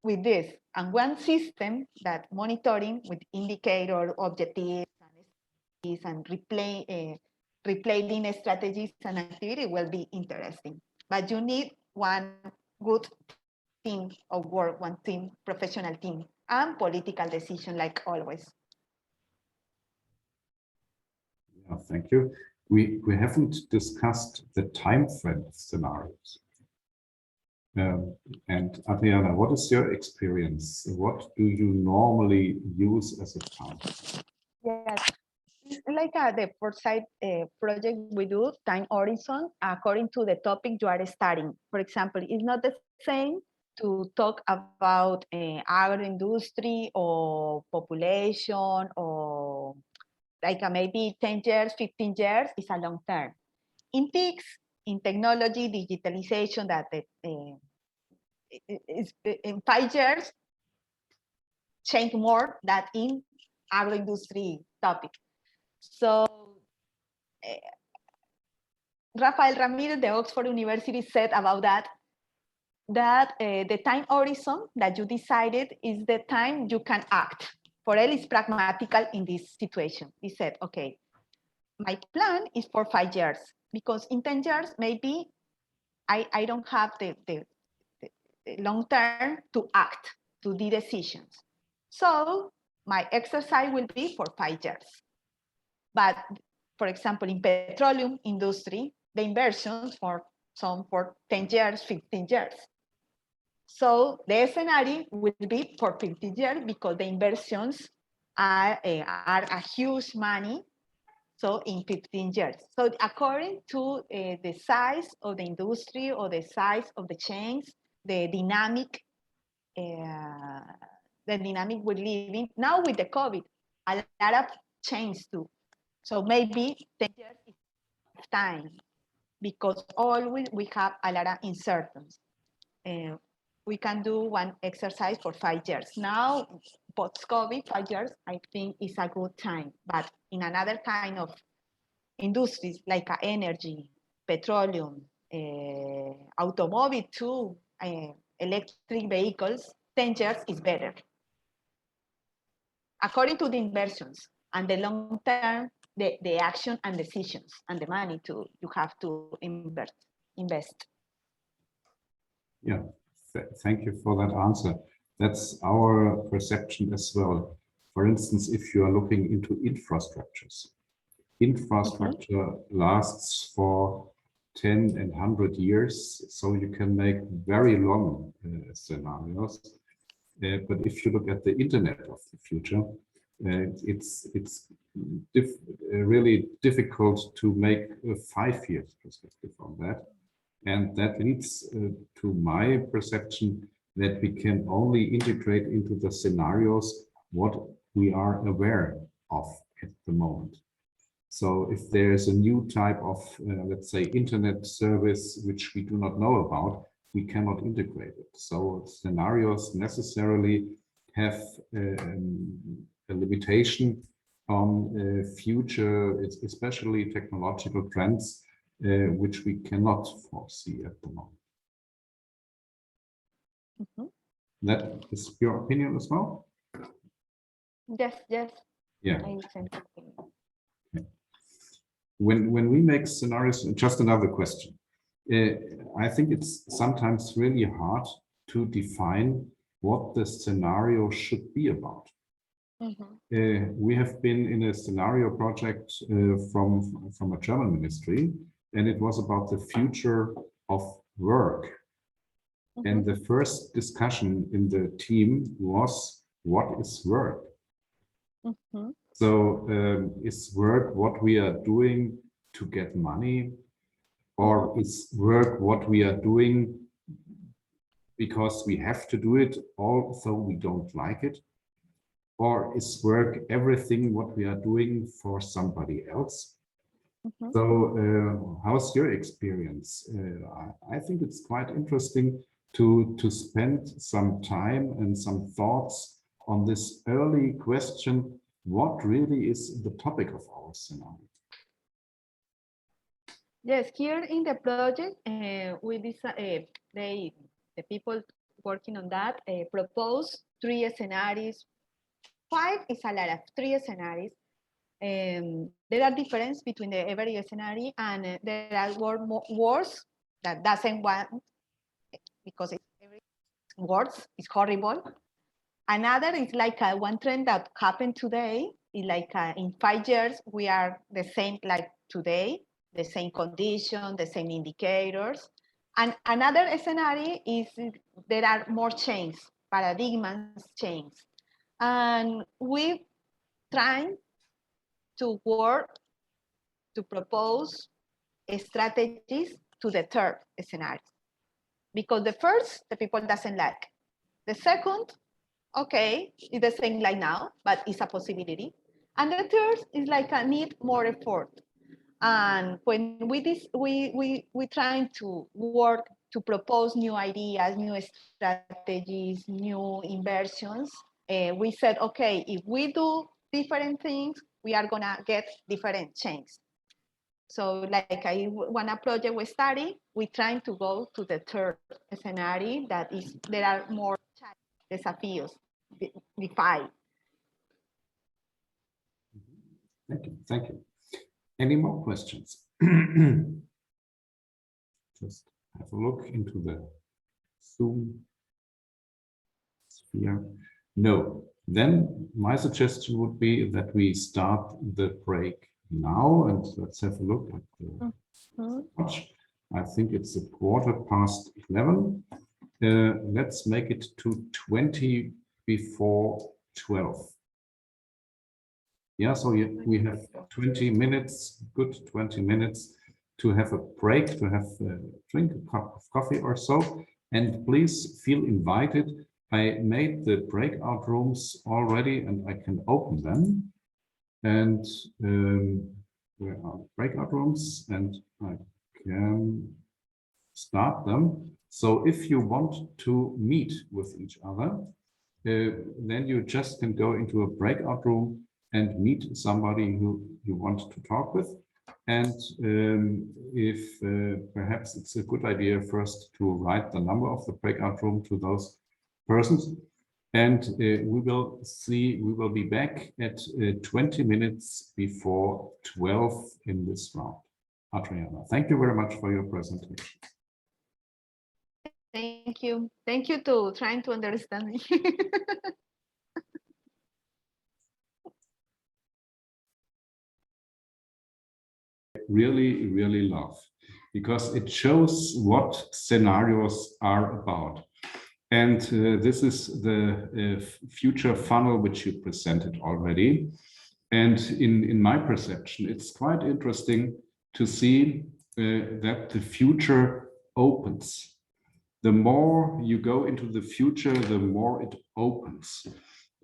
Speaker 7: with this, and one system that monitoring with indicator, objectives, and replaying strategies and activity will be interesting. But you need one good team of work, one team, professional team, and political decision, like always.
Speaker 4: Yeah, thank you. We haven't discussed the time frame scenarios. And Adriana, what is your experience? What do you normally use as a time?
Speaker 7: Yes, like the Foresight project we do, time horizon, according to the topic you are studying. For example, it's not the same to talk about agro-industry or population or like maybe 10 years, 15 years is a long term. In TICs, in technology, digitalization, that is in 5 years, change more than in agro-industry topic. So Rafael Ramirez, the Oxford University, said about that the time horizon that you decided is the time you can act. For él, is pragmatical in this situation. He said, okay, my plan is for 5 years, because in 10 years, maybe I don't have the long term to act, to do decisions. So my exercise will be for 5 years. But for example, in petroleum industry, the inversions for 10 years, 15 years. So the scenario will be for 15 years because the inversions are a huge money. So in 15 years. So according to the size of the industry or the size of the chains, the dynamic we're living now with the COVID, a lot of change too. So maybe 10 years is time, because always we have a lot of uncertainties. We can do one exercise for 5 years. Now, post-COVID, 5 years, I think is a good time. But in another kind of industries like energy, petroleum, automobile too, electric vehicles, 10 years is better. According to the inversions and the long term, the action and decisions and the money you have to invest.
Speaker 4: Yeah, thank you for that answer. That's our perception as well. For instance, if you are looking into infrastructures, infrastructure lasts for 10 and 100 years, so you can make very long scenarios. But if you look at the internet of the future, it's really difficult to make a 5 year perspective on that. And that leads to my perception that we can only integrate into the scenarios what we are aware of at the moment. So if there's a new type of, let's say, internet service, which we do not know about, we cannot integrate it. So scenarios necessarily have a limitation on future, especially technological trends, which we cannot foresee at the moment. That is your opinion as well?
Speaker 7: Yes, yes.
Speaker 4: Yeah.
Speaker 7: I think.
Speaker 4: When we make scenarios, just another question. I think it's sometimes really hard to define what the scenario should be about. We have been in a scenario project from a German ministry, and it was about the future of work. And the first discussion in the team was, what is work? So is work what we are doing to get money? Or is work what we are doing because we have to do it, although we don't like it? Or is work everything what we are doing for somebody else? So how's your experience? I think it's quite interesting to spend some time and some thoughts on this early question, what really is the topic of our scenario?
Speaker 7: Yes, here in the project, we decided, the people working on that propose 3 scenarios. 5 is a lot of 3 scenarios. There are differences between every scenario, and there are words that doesn't want, because every words is horrible. Another is like one trend that happened today, is like in 5 years, we are the same like today, the same condition, the same indicators. And another scenario is there are more change, paradigms change. And we try to work, to propose strategies to the third scenario. Because the first, the people doesn't like. The second, okay, it's the same like now, but it's a possibility. And the third is like a need more effort. And when we trying to work to propose new ideas, new strategies, new inversions, we said, okay, if we do different things, we are gonna get different changes. So like when a project we study, we trying to go to the third scenario that is, there are more desafíos defined.
Speaker 4: Thank you. Thank you. Any more questions? Just have a look into the Zoom sphere. No. Then my suggestion would be that we start the break now, and let's have a look at the watch. I think it's 11:15. Let's make it to 20 before 12. Yeah, so we have 20 minutes, good 20 minutes to have a break, to have a drink, a cup of coffee or so. And please feel invited. I made the breakout rooms already and I can open them. And where are the breakout rooms? And I can start them. So if you want to meet with each other, then you just can go into a breakout room and meet somebody who you want to talk with. And if perhaps it's a good idea first to write the number of the breakout room to those persons. And we will be back at 20 minutes before 12 in this round. Adriana, thank you very much for your presentation.
Speaker 7: Thank you. Thank you to trying to understand me.
Speaker 4: Really love, because it shows what scenarios are about. And this is the future funnel which you presented already. And in my perception, it's quite interesting to see that the future opens. The more you go into the future, the more it opens.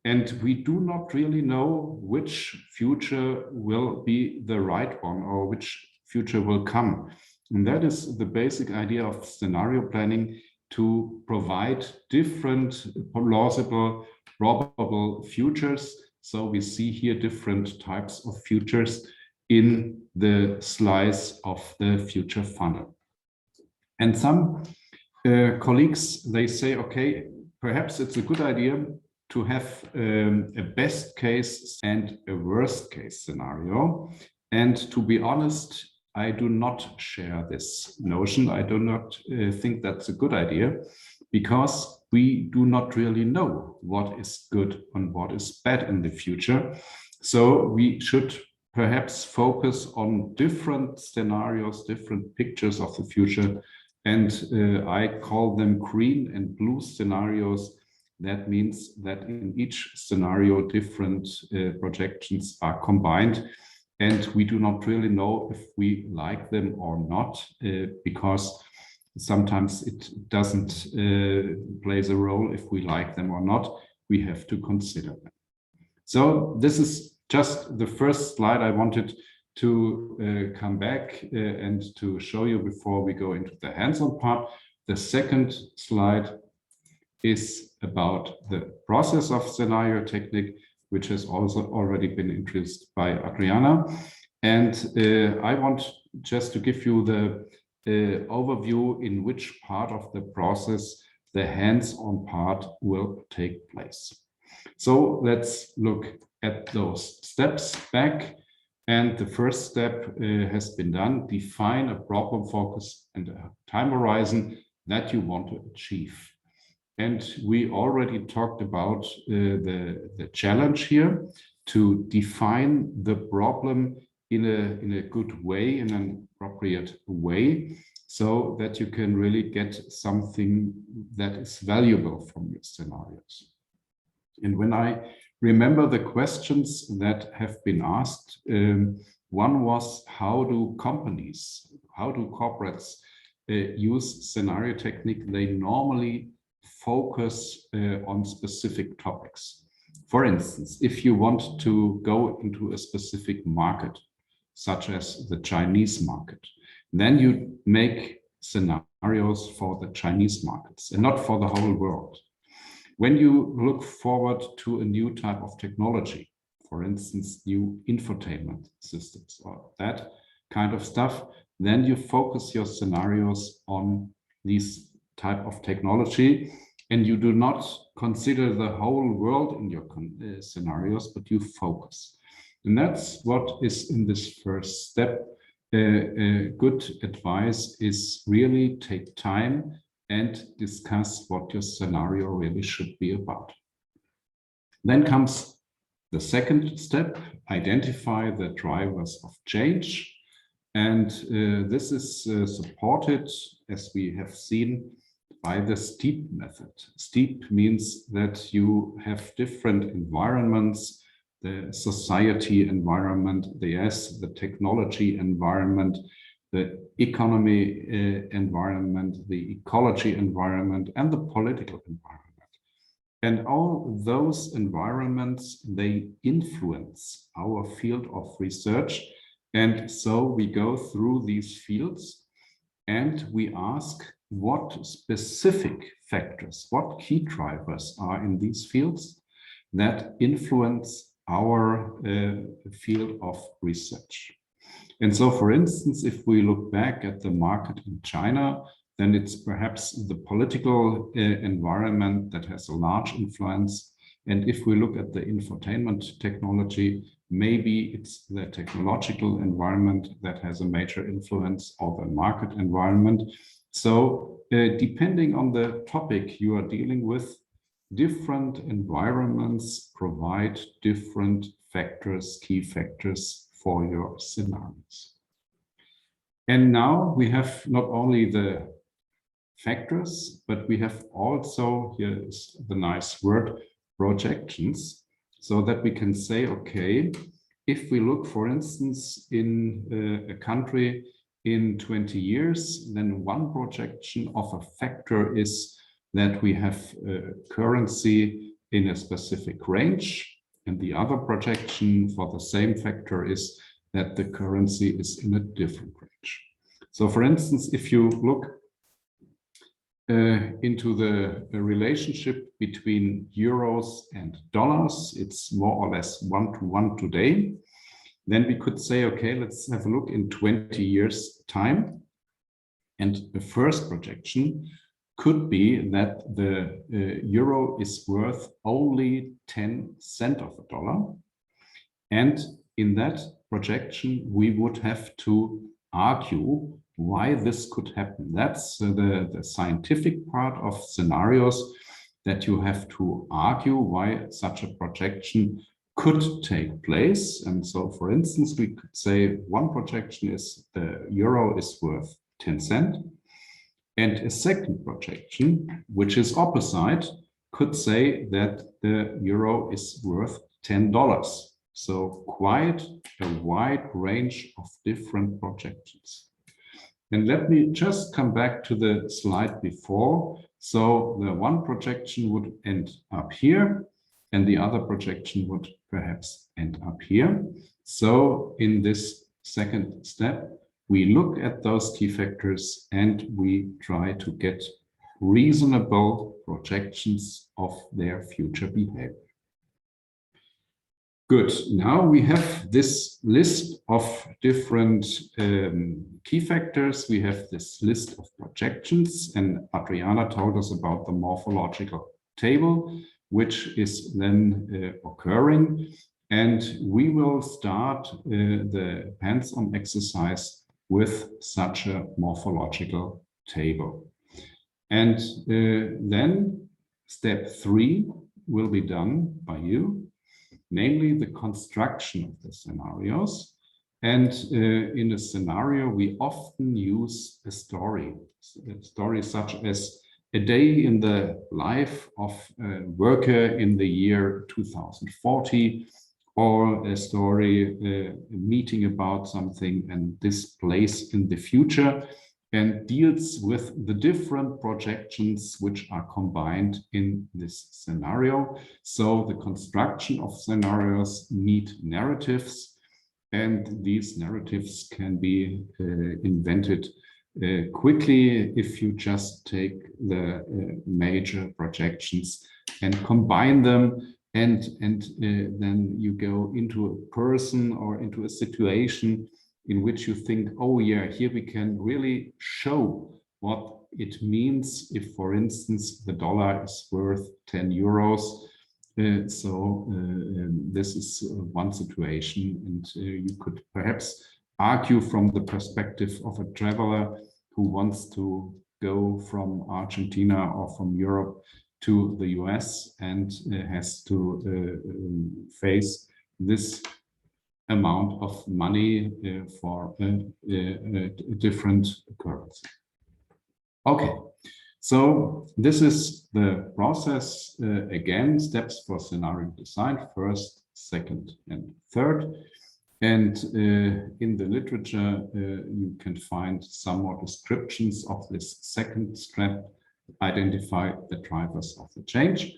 Speaker 4: And we do not really know which future will be the right one or which future will come. And that is the basic idea of scenario planning, to provide different plausible, probable futures. So we see here different types of futures in the slice of the future funnel. And some colleagues, they say, okay, perhaps it's a good idea to have a best case and a worst case scenario. And to be honest, I do not share this notion. I do not think that's a good idea, because we do not really know what is good and what is bad in the future. So we should perhaps focus on different scenarios, different pictures of the future. And I call them green and blue scenarios. That means that in each scenario, different projections are combined. And we do not really know if we like them or not, because sometimes it doesn't play a role if we like them or not. We have to consider them. So this is just the first slide I wanted to come back and to show you before we go into the hands-on part. The second slide is about the process of scenario technique, which has also already been introduced by Adriana. And I want just to give you the overview in which part of the process the hands-on part will take place. So let's look at those steps back. And the first step has been done. Define a problem focus and a time horizon that you want to achieve. And we already talked about the challenge here, to define the problem in a good way, in an appropriate way, so that you can really get something that is valuable from your scenarios. And when I remember the questions that have been asked. One was, how do corporates use scenario technique? They normally focus on specific topics. For instance, if you want to go into a specific market, such as the Chinese market, then you make scenarios for the Chinese markets and not for the whole world. When you look forward to a new type of technology, for instance, new infotainment systems or that kind of stuff, then you focus your scenarios on this type of technology, and you do not consider the whole world in your scenarios, but you focus. And that's what is in this first step. Good advice is really take time and discuss what your scenario really should be about. Then comes the second step, identify the drivers of change. And this is supported, as we have seen, by the STEEP method. STEEP means that you have different environments, the society environment, the S, the technology environment, the economy environment, the ecology environment, and the political environment. And all those environments, they influence our field of research. And so we go through these fields and we ask what specific factors, what key drivers are in these fields that influence our field of research. And so, for instance, if we look back at the market in China, then it's perhaps the political environment that has a large influence. And if we look at the infotainment technology, maybe it's the technological environment that has a major influence, or the market environment. So depending on the topic you are dealing with, different environments provide different factors, key factors for your scenarios. And now we have not only the factors, but we have also, here is the nice word, projections, so that we can say, okay, if we look, for instance, in a country in 20 years, then one projection of a factor is that we have a currency in a specific range, and the other projection for the same factor is that the currency is in a different range. So for instance, if you look into the relationship between euros and dollars, it's more or less 1-to-1 today. Then we could say, okay, let's have a look in 20 years time. And the first projection could be that the euro is worth only 10 cents of a dollar. And in that projection, we would have to argue why this could happen. That's the scientific part of scenarios, that you have to argue why such a projection could take place. And so, for instance, we could say one projection is the euro is worth 10 cents. And a second projection, which is opposite, could say that the euro is worth $10. So quite a wide range of different projections. And let me just come back to the slide before. So the one projection would end up here, and the other projection would perhaps end up here. So in this second step, we look at those key factors and we try to get reasonable projections of their future behavior. Good. Now we have this list of different key factors. We have this list of projections, and Adriana told us about the morphological table, which is then occurring. And we will start the hands-on exercise with such a morphological table. And then step 3 will be done by you, namely the construction of the scenarios. And in a scenario, we often use a story such as a day in the life of a worker in the year 2040, or a story, a meeting about something and this place in the future, and deals with the different projections which are combined in this scenario. So the construction of scenarios need narratives, and these narratives can be invented quickly if you just take the major projections and combine them, and then you go into a person or into a situation in which you think, oh yeah, here we can really show what it means if, for instance, the dollar is worth 10 euros. This is one situation, and you could perhaps argue from the perspective of a traveler who wants to go from Argentina or from Europe to the US and has to face this amount of money for a different currency. Okay, so this is the process. Again, steps for scenario design, first, second, and third. And in the literature, you can find some more descriptions of this second step, identify the drivers of the change.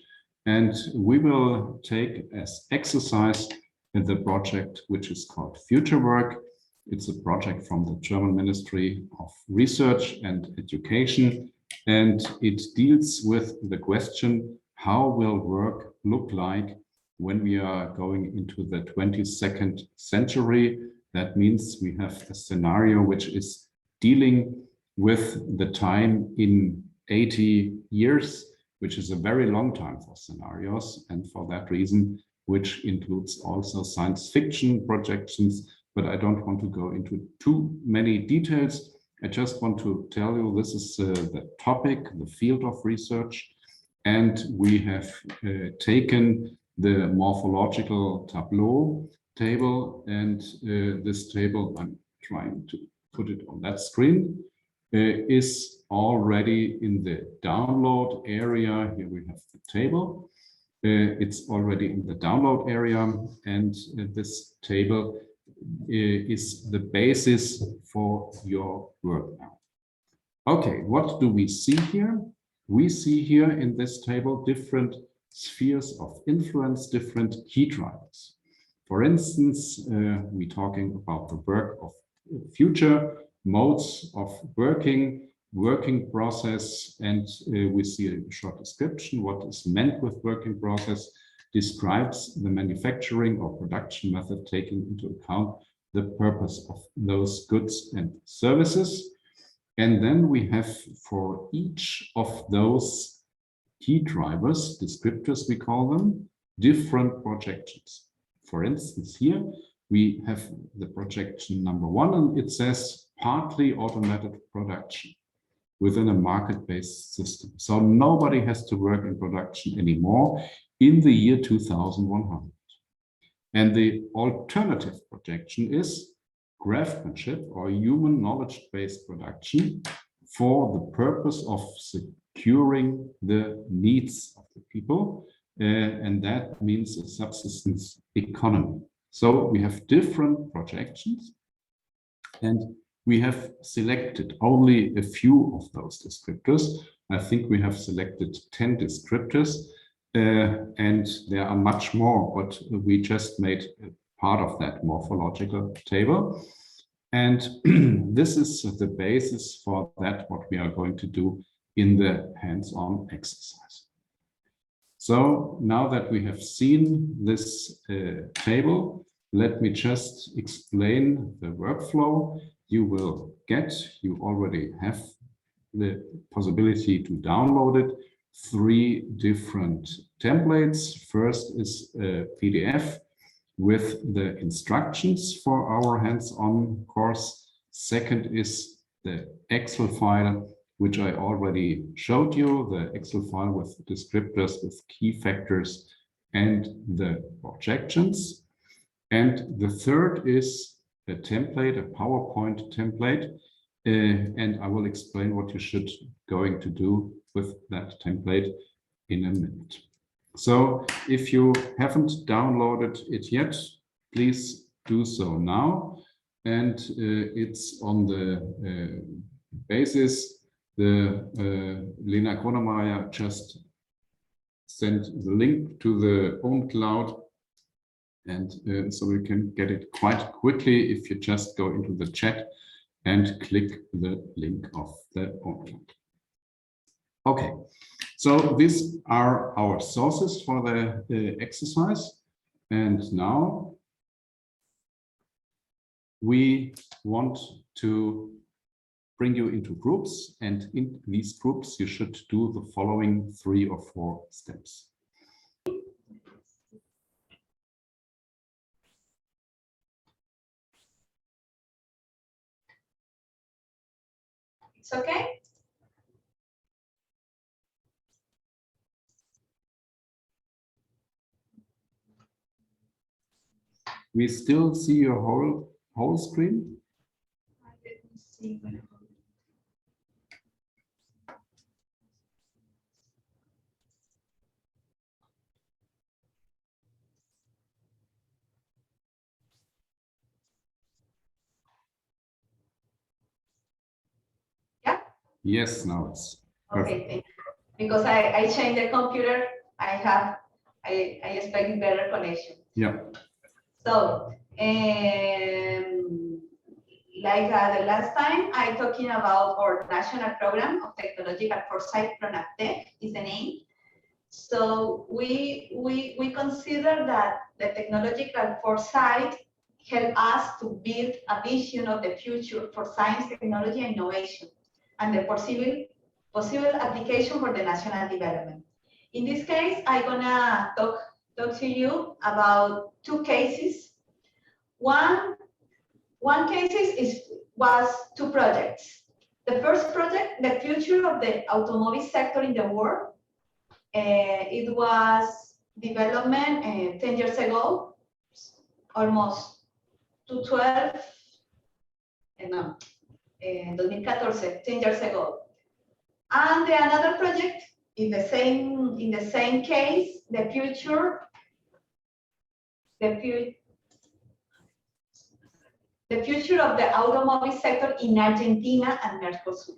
Speaker 4: And we will take as exercise the project which is called Future Work. It's a project from the German Ministry of Research and Education, and it deals with the question, how will work look like when we are going into the 22nd century? That means we have a scenario which is dealing with the time in 80 years, which is a very long time for scenarios, and for that reason, which includes also science fiction projections, but I don't want to go into too many details. I just want to tell you this is the topic, the field of research, and we have taken the morphological Tableau table, and this table, I'm trying to put it on that screen, is already in the download area. Here we have the table. It's already in the download area, and this table is the basis for your work now. Okay, what do we see here? We see here in this table different spheres of influence, different key drivers. For instance, we're talking about the work of future, modes of working process, and we see a short description. What is meant with working process describes the manufacturing or production method taking into account the purpose of those goods and services. And then we have for each of those key drivers, descriptors we call them, different projections. For instance, here we have the projection number 1, and it says partly automated production within a market-based system. So nobody has to work in production anymore in the year 2100. And the alternative projection is craftsmanship or human knowledge-based production for the purpose of securing the needs of the people. And that means a subsistence economy. So we have different projections, and we have selected only a few of those descriptors. I think we have selected 10 descriptors, and there are much more, but we just made part of that morphological table. And this is the basis for that, what we are going to do in the hands-on exercise. So now that we have seen this table, let me just explain the workflow you will get. You already have the possibility to download it. 3 different templates. First is a PDF with the instructions for our hands-on course. Second is the Excel file, which I already showed you, the Excel file with descriptors, with key factors, and the projections. And the third is a template, a PowerPoint template, and I will explain what you should going to do with that template in a minute. So if you haven't downloaded it yet, please do so now. And it's on the basis the Lena Kronemeyer just sent the link to the own cloud. And so we can get it quite quickly if you just go into the chat and click the link of the own cloud. Okay, so these are our sources for the exercise. And now we want to bring you into groups, and in these groups you should do the following 3 or 4 steps.
Speaker 5: It's okay?
Speaker 4: We still see your whole screen.
Speaker 5: Let me see. Yeah?
Speaker 4: Yes, now it's perfect.
Speaker 5: Okay, thank you. Because I changed the computer, I expect better connection.
Speaker 4: Yeah.
Speaker 5: So, like the last time, I talking about our national program of technological foresight, PRONAPTEC is the name. So we consider that the technological foresight help us to build a vision of the future for science, technology, and innovation, and the possible application for the national development. In this case, I'm gonna talk to you about 2 cases. One case was 2 projects. The first project, the future of the automobile sector in the world. It was development 10 years ago, almost to 12, no, 2014, 10 years ago. And another project in the same case, the future of the automobile sector in Argentina and Mercosur.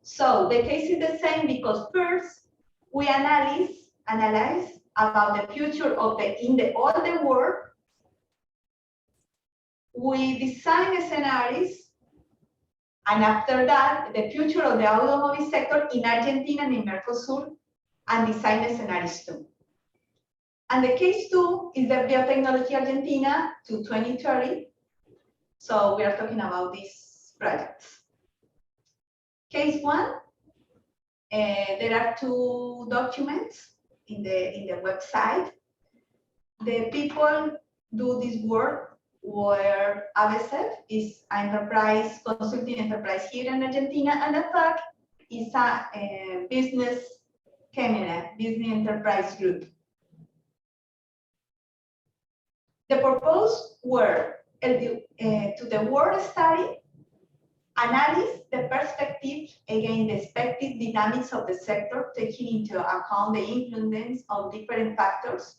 Speaker 5: So the case is the same because first we analyze about the future of all the world. We design scenarios, and after that, the future of the automobile sector in Argentina and in Mercosur, and design scenarios too. And the case 2 is the biotechnology Argentina to 2030. So we are talking about these projects. Case 1, there are 2 documents in the website. The people do this work where ABSF is an enterprise, consulting enterprise here in Argentina, and ATAC is a business enterprise group. The purpose were to the world study, analyze the perspective, again, the expected dynamics of the sector, taking into account the influence of different factors.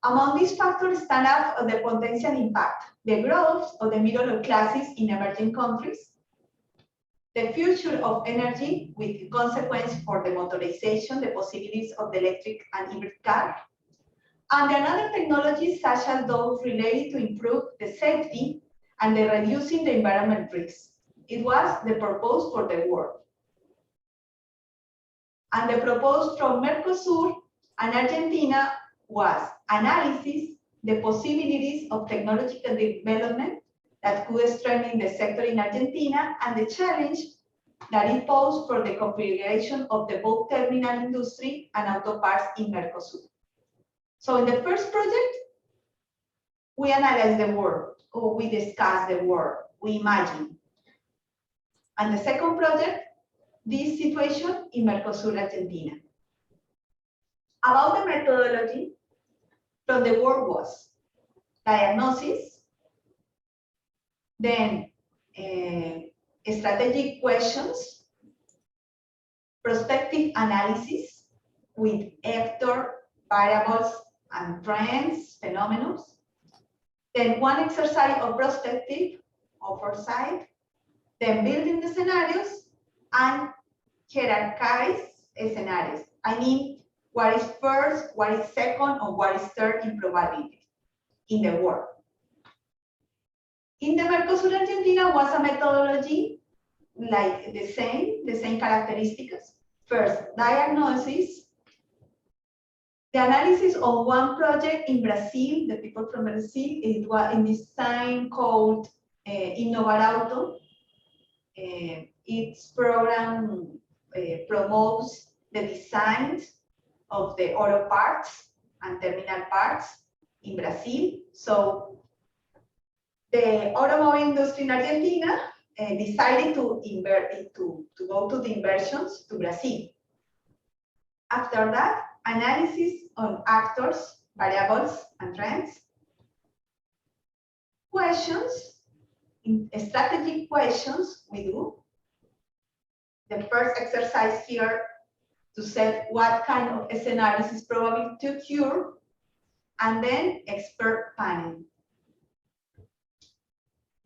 Speaker 5: Among these factors stand out the potential impact, the growth of the middle classes in emerging countries, the future of energy with consequence for the motorization, the possibilities of the electric and hybrid car, and another technologies such as those related to improve the safety and the reducing the environment risks. It was the purpose for the world. And the proposal from Mercosur and Argentina was analysis the possibilities of technological development that could strengthen the sector in Argentina and the challenge that it posed for the configuration of the boat terminal industry and auto parts in Mercosur. So in the first project, we analyze the world, or we discuss the world, we imagine. And the second project, this situation in Mercosur, Argentina. About the methodology, from the work was diagnosis, then strategic questions, prospective analysis with actor, variables, and trends, phenomena. Then one exercise of prospective or foresight, then building the scenarios and hierarchize scenarios. I mean, what is first, what is second, or what is third in probability in the world. In the Mercosur Argentina was a methodology like the same characteristics. First, diagnosis. The analysis of one project in Brazil, the people from Brazil, it was in this time called Innovar Auto. Its program promotes the design of the auto parts and terminal parts in Brazil. So the automobile industry in Argentina decided to go to the inversions to Brazil. After that, analysis on actors, variables, and trends. Questions, strategic questions we do. The first exercise here to set what kind of scenarios is probable to occur, and then expert panel.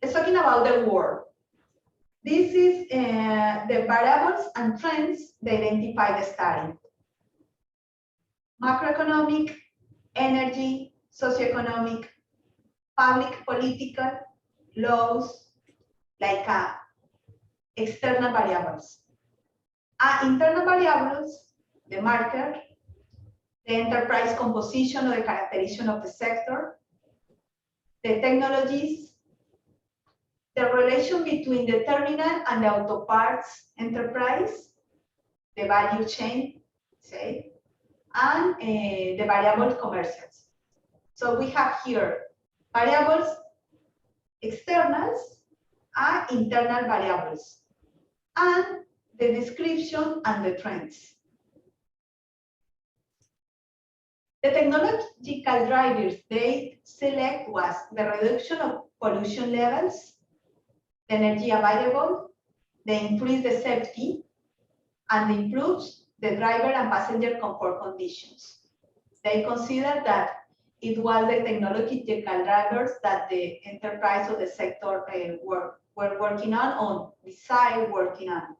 Speaker 5: Let's talking about the world. This is the variables and trends they identify the study. Macroeconomic, energy, socioeconomic, public political, laws, like external variables. Internal variables, the market, the enterprise composition or the characterization of the sector, the technologies, the relation between the terminal and the auto parts enterprise, the value chain, say, and the variable commercials. So we have here variables, externals, and internal variables, and the description and the trends. The technological drivers they select was the reduction of pollution levels, the energy available, they increase the safety, and improves the driver and passenger comfort conditions. They consider that it was the technological drivers that the enterprise or the sector were working on design working on.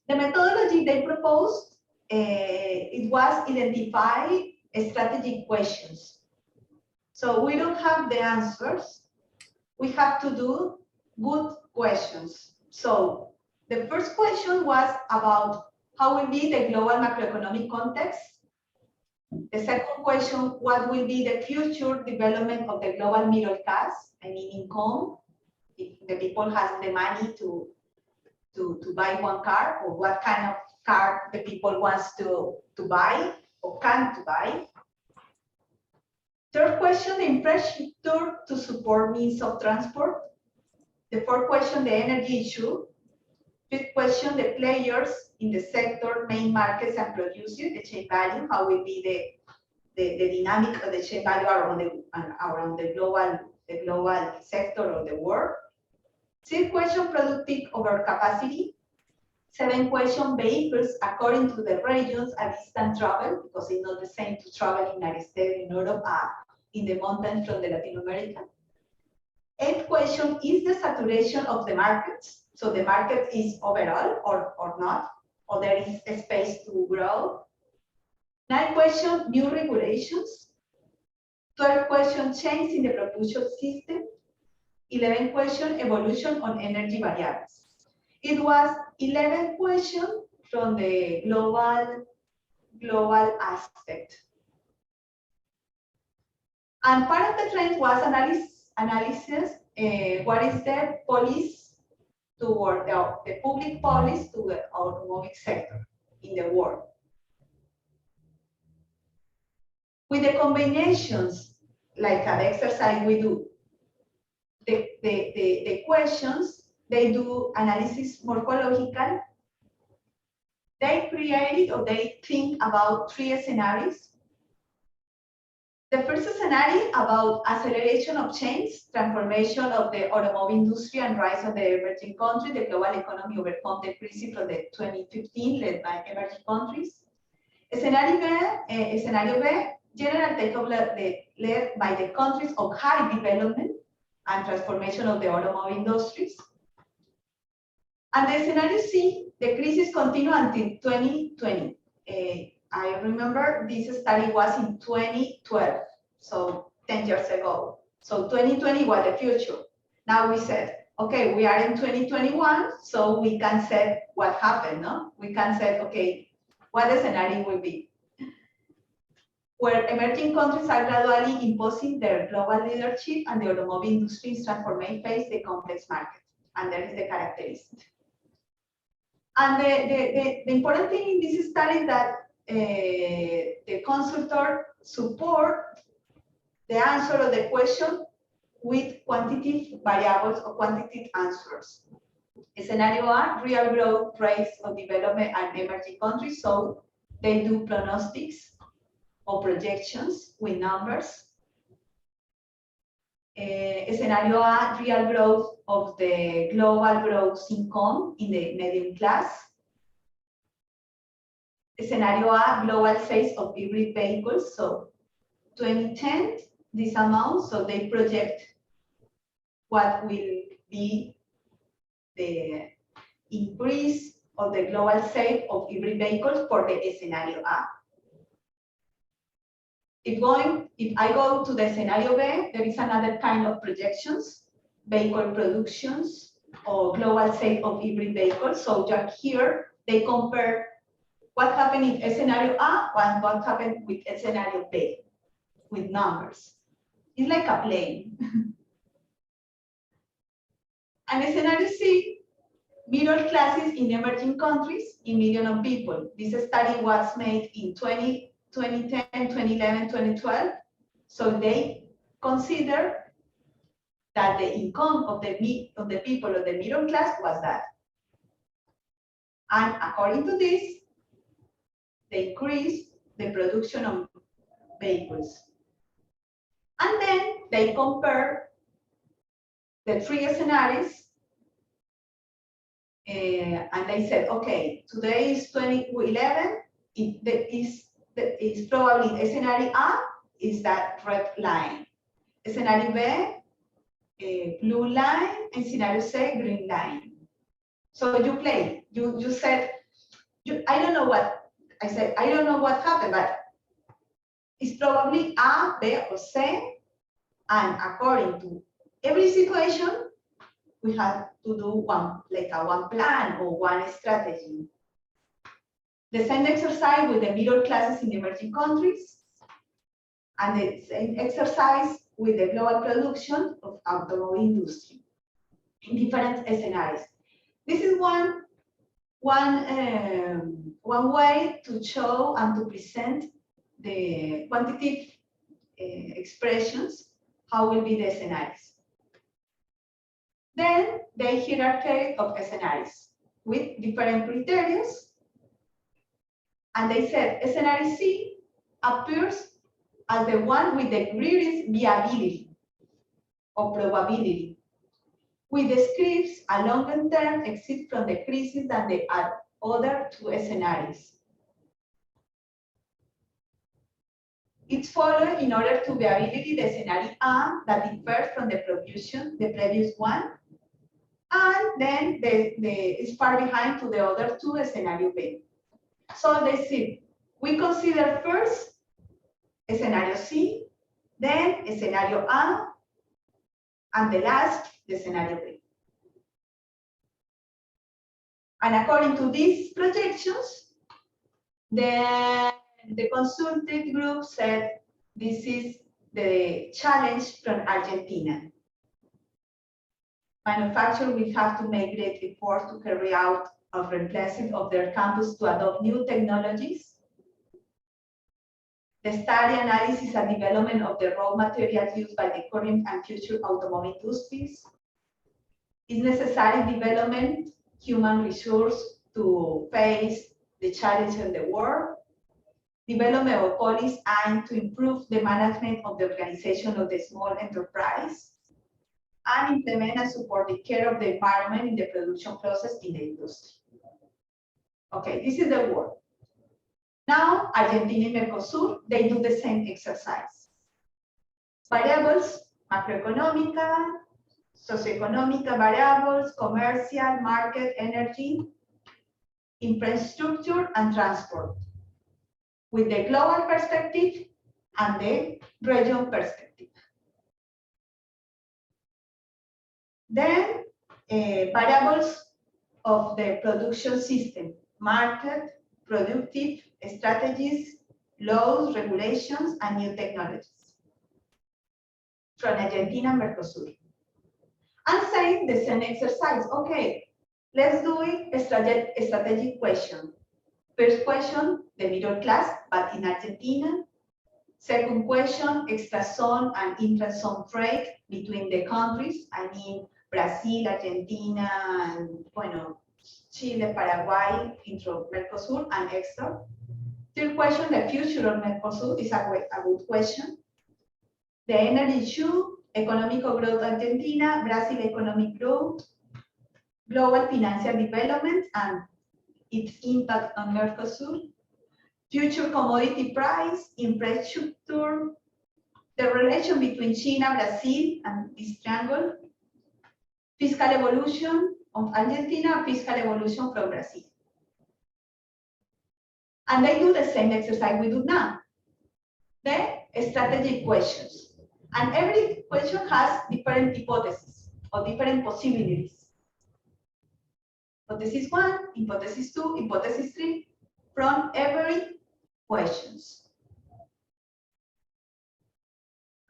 Speaker 5: The methodology they proposed, it was identify strategic questions. So we don't have the answers. We have to do good questions. So the first question was about how will be the global macroeconomic context. The second question, what will be the future development of the global middle class, I mean income, if the people has the money to buy one car, or what kind of car the people wants to buy or can to buy. Third question, the infrastructure to support means of transport. The fourth question, the energy issue. Fifth question, the players in the sector, main markets and producers, the chain value, how will be the dynamic of the chain value around the global sector or the world. Sixth question, productive overcapacity. Seventh question, vehicles according to the regions and distance travel, because it's not the same to travel in the United States, in Europe, in the mountains from the Latin America. Eighth question, is the saturation of the markets? So the market is overall or not, or there is a space to grow. Ninth question, new regulations. 12th question, change in the propulsion system. 11th question, evolution on energy variables. It was 11 questions from the global aspect. And part of the trend was analysis, what is the policy toward the public policy to the automobile sector in the world. With the combinations, like an exercise we do, the questions, they do analysis morphological. They created or they think about 3 scenarios.
Speaker 7: The first scenario about acceleration of change, transformation of the automobile industry and rise of the emerging countries, the global economy overcome the crisis from the 2015 led by emerging countries. Scenario B, general takeoff led by the countries of high development and transformation of the automobile industries. And the scenario C, the crisis continued until 2020. I remember this study was in 2012, so 10 years ago. So 2020 was the future. Now we said, okay, we are in 2021, so we can say what happened, no? We can say, okay, what the scenario will be. Where emerging countries are gradually imposing their global leadership and the automobile industry is transforming face the complex market. And that is the characteristic. And the important thing in this study is that the consultor support the answer of the question with quantitative variables or quantitative answers. Scenario A, real growth rates of development and emerging countries, so they do prognostics or projections with numbers. Scenario A, real growth of the global gross income in the medium class. Scenario A, global sales of hybrid vehicles, so 2010, this amount, so they project what will be the increase of the global sale of hybrid vehicles for the scenario A. If I go to the scenario B, there is another kind of projections, vehicle productions or global sale of hybrid vehicles. So just here, they compare what happened in scenario A and what happened with scenario B with numbers. It's like a plane. And scenario C, middle classes in emerging countries in millions of people. This study was made in 2010, 2011, 2012. So they consider that the income of the people of the middle class was that. And according to this, they increased the production of vehicles. And then they compare the three scenarios and they said, okay, today is 2011, it's probably scenario A is that red line. Scenario B, blue line, and scenario C, green line. So you play, you said, I don't know what, I said, I don't know what happened, but it's probably A, B, or C, and according to every situation, we have to do one plan or one strategy. The same exercise with the middle classes in emerging countries, and the same exercise with the global production of automobile industry in different scenarios. This is one way to show and to present the quantitative expressions, how will be the scenarios. Then the hierarchy of scenarios with different criteria. And they said scenario C appears as the one with the greatest viability or probability, which describes a longer term exit from the crisis than the other two scenarios. It's followed in order to viability the scenario A that differs from the previous one, and then it's far behind to the other two scenario B. So they see, we consider first a scenario C, then a scenario A, and the last, the scenario B. And according to these projections, the consulted group said this is the challenge from Argentina. Manufacturers will have to make great effort to carry out a replacement of their campus to adopt new technologies. The study, analysis, and development of the raw materials used by the current and future automobile industries. Is necessary development human resource to face the challenge in the world. development of policies aimed to improve the management of the organization of the small enterprise, and implement and support the care of the environment in the production process in the industry. Okay, this is the word. Now, Argentina and Mercosur, they do the same exercise. Variables, macroeconomic, socioeconomic variables, commercial, market, energy, infrastructure, and transport, with the global perspective and the region perspective. Then, variables of the production system, market, productive, strategies, laws, regulations, and new technologies. From Argentina and Mercosur. And say the same exercise. Okay, let's do it a strategic question. First question, the middle class, but in Argentina. Second question, extra-zone and intra-zone trade between the countries. I mean, Brazil, Argentina, and bueno, Chile, Paraguay, intro Mercosur, and extra. Third question, the future of Mercosur is a good question. The energy issue, economic growth Argentina, Brazil economic growth, global financial development and its impact on Mercosur, future commodity price, infrastructure, the relation between China, Brazil, and this triangle, fiscal evolution of Argentina, fiscal evolution from Brazil. And they do the same exercise we do now. The strategic questions. And every question has different hypotheses or different possibilities. Hypothesis 1, hypothesis 2, hypothesis 3, from every questions.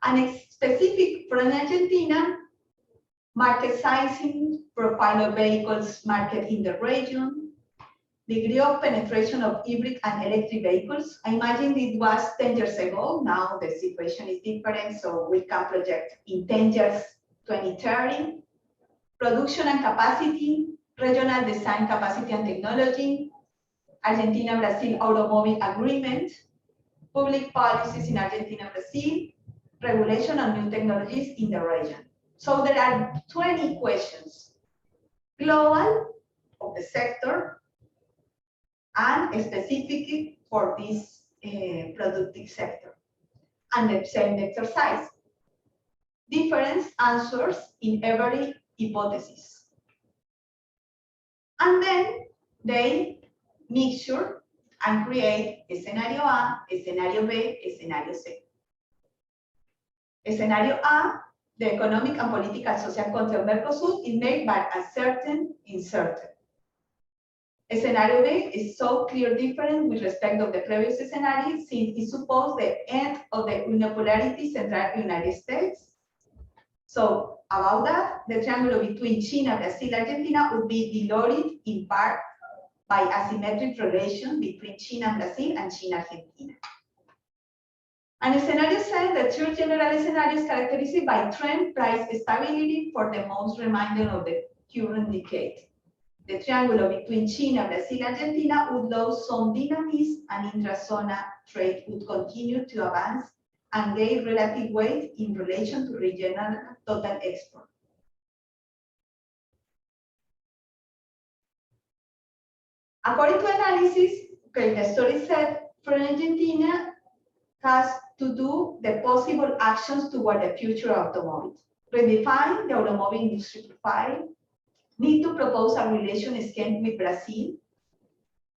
Speaker 7: And specific from Argentina, market sizing, profile of vehicles market in the region, degree of penetration of hybrid and electric vehicles. I imagine it was 10 years ago. Now the situation is different, so we can project in 10 years, 2030. Production and capacity, regional design capacity and technology, Argentina-Brazil automobile agreement, public policies in Argentina, Brazil, regulation and new technologies in the region. So there are 20 questions, global of the sector, and specifically for this productive sector. And the same exercise. Different answers in every hypothesis. And then they mixture and create a scenario A, a scenario B, a scenario C. A scenario A, the economic and political social context of Mercosur is made by a certain inserted. A scenario B is so clear different with respect of the previous scenario since it supposes the end of the unipolarity central United States. So about that, the triangle between China, Brazil, Argentina would be diluted in part by asymmetric relation between China, Brazil, and China, Argentina. And the scenario says that third general scenario is characterized by trend price stability for the most remainder of the current decade. The triangle between China, Brazil, Argentina would lose some dynamism and intra-zona trade would continue to advance and gain relative weight in relation to regional total export. According to analysis, okay, the story said for Argentina has to do the possible actions toward the future automobile. Redefine the automobile industry profile, need to propose a relation scheme with Brazil,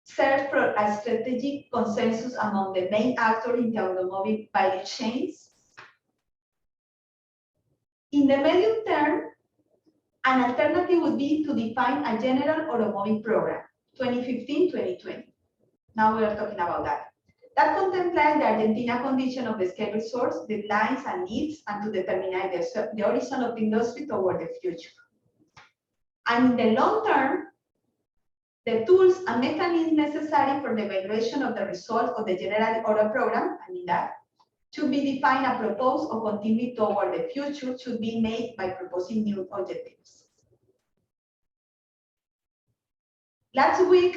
Speaker 7: search for a strategic consensus among the main actors in the automobile value chains. In the medium term, an alternative would be to define a general automobile program, 2015-2020. Now we are talking about that. That contemplates the Argentina condition of the scale resource, deadlines and needs, and to determine the horizon of the industry toward the future. And in the long term, the tools and mechanisms necessary for the evaluation of the results of the general auto program, I mean that, to be defined and proposed or continue toward the future should be made by proposing new objectives. Last week,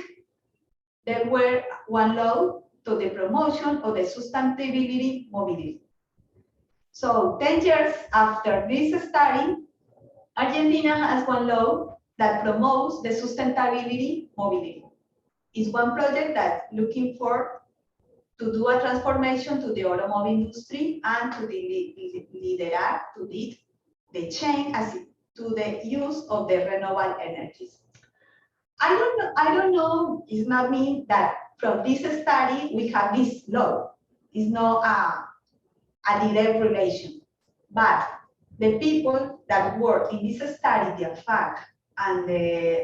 Speaker 7: there were one law, to the promotion of the sustainability mobility. So 10 years after this study, Argentina has one law that promotes the sustainability mobility. It's one project that's looking for to do a transformation to the automobile industry and to lead the change to the use of the renewable energies. I don't know, it's not mean that from this study we have this law. It's not a direct relation, but the people that work in this study, the FAC and the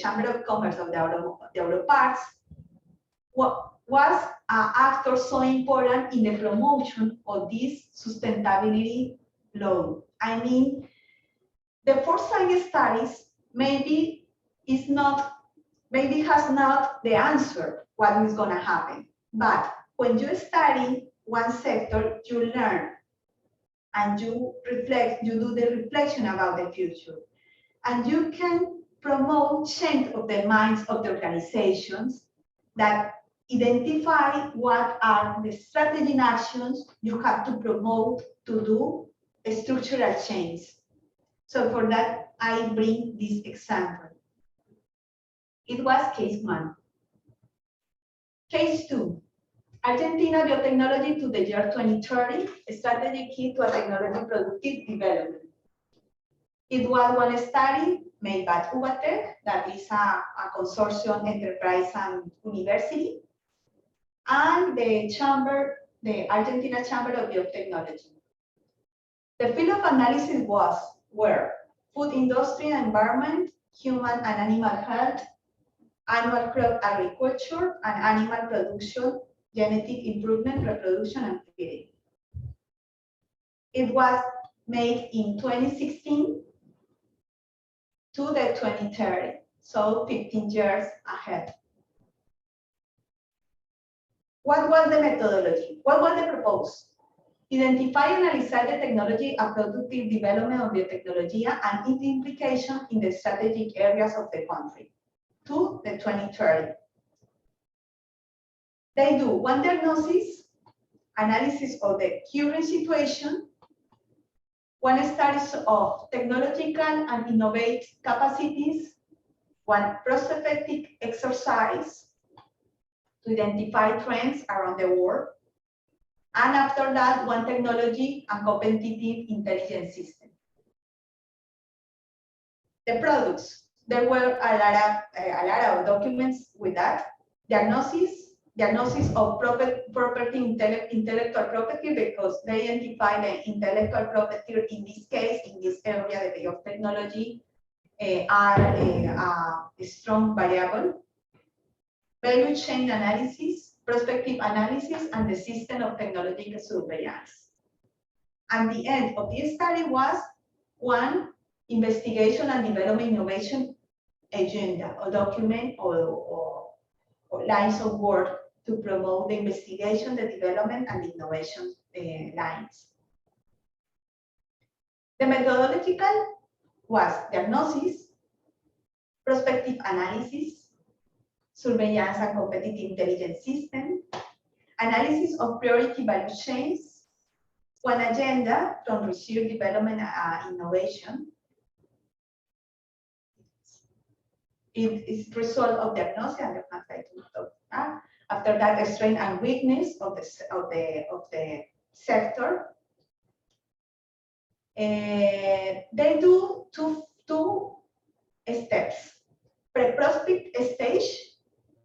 Speaker 7: Chamber of Commerce of the Auto Parts, was an actor so important in the promotion of this sustainability law. I mean, the Foresight studies maybe has not the answer what is going to happen, but when you study one sector, you learn and you reflect, you do the reflection about the future, and you can promote change of the minds of the organizations that identify what are the strategy and actions you have to promote to do a structural change. So for that, I bring this example. It was case 1. Case 2, Argentina biotechnology to the year 2030, a strategy key to a technology productive development. It was one study made by Ubatec, that is a consortium enterprise and university, and the Argentina Chamber of Biotechnology. The field of analysis were food industry and environment, human and animal health, animal crop agriculture, and animal production, genetic improvement, reproduction, and feeding. It was made in 2016 to the 2030, so 15 years ahead. What was the methodology? What was the proposal? Identify and analyze the technology and productive development of biotechnology and its implication in the strategic areas of the country to the 2030. They do one diagnosis, analysis of the current situation, one studies of technological and innovative capacities, one prospective exercise to identify trends around the world, and after that, one technology and competitive intelligence system. The products, there were a lot of documents with that. Diagnosis of property, intellectual property, because they identify the intellectual property in this case, in this area, the biotechnology are a strong variable. Value chain analysis, prospective analysis, and the system of technological surveillance. And the end of this study was one investigation and development innovation agenda, or document, or lines of work to promote the investigation, the development, and the innovation lines. The methodological was diagnosis, prospective analysis, surveillance and competitive intelligence system, analysis of priority value chains, one agenda from research, development, innovation. It is result of diagnosis and after that, the strength and weakness of the sector. They do two steps: pre-prospect stage,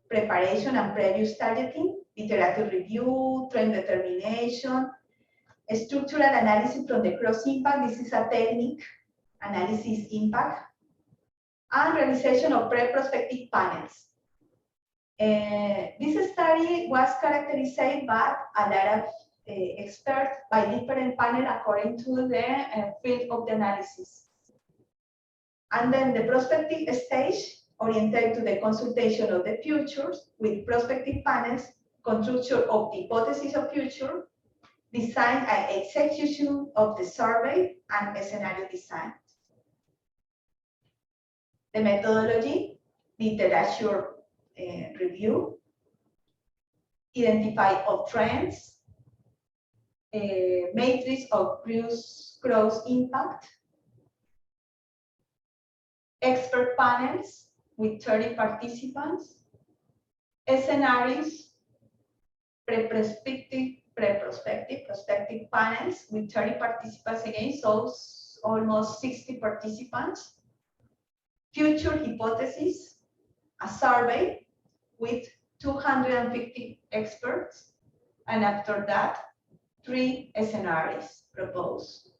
Speaker 7: preparation and previous targeting, literature review, trend determination, structural analysis from the cross impact. This is a technique, analysis impact, and realization of pre-prospective panels. This study was characterized by a lot of experts by different panels according to the field of the analysis. And then the prospective stage oriented to the consultation of the futures with prospective panels, construction of the hypothesis of future, design and execution of the survey, and scenario design. The methodology, literature review,
Speaker 5: identify of trends, matrix of cross impact, expert panels with 30 participants, scenarios, prospective panels with 30 participants again, so almost 60 participants, future hypotheses, a survey with 250 experts, and after that, 3 scenarios proposed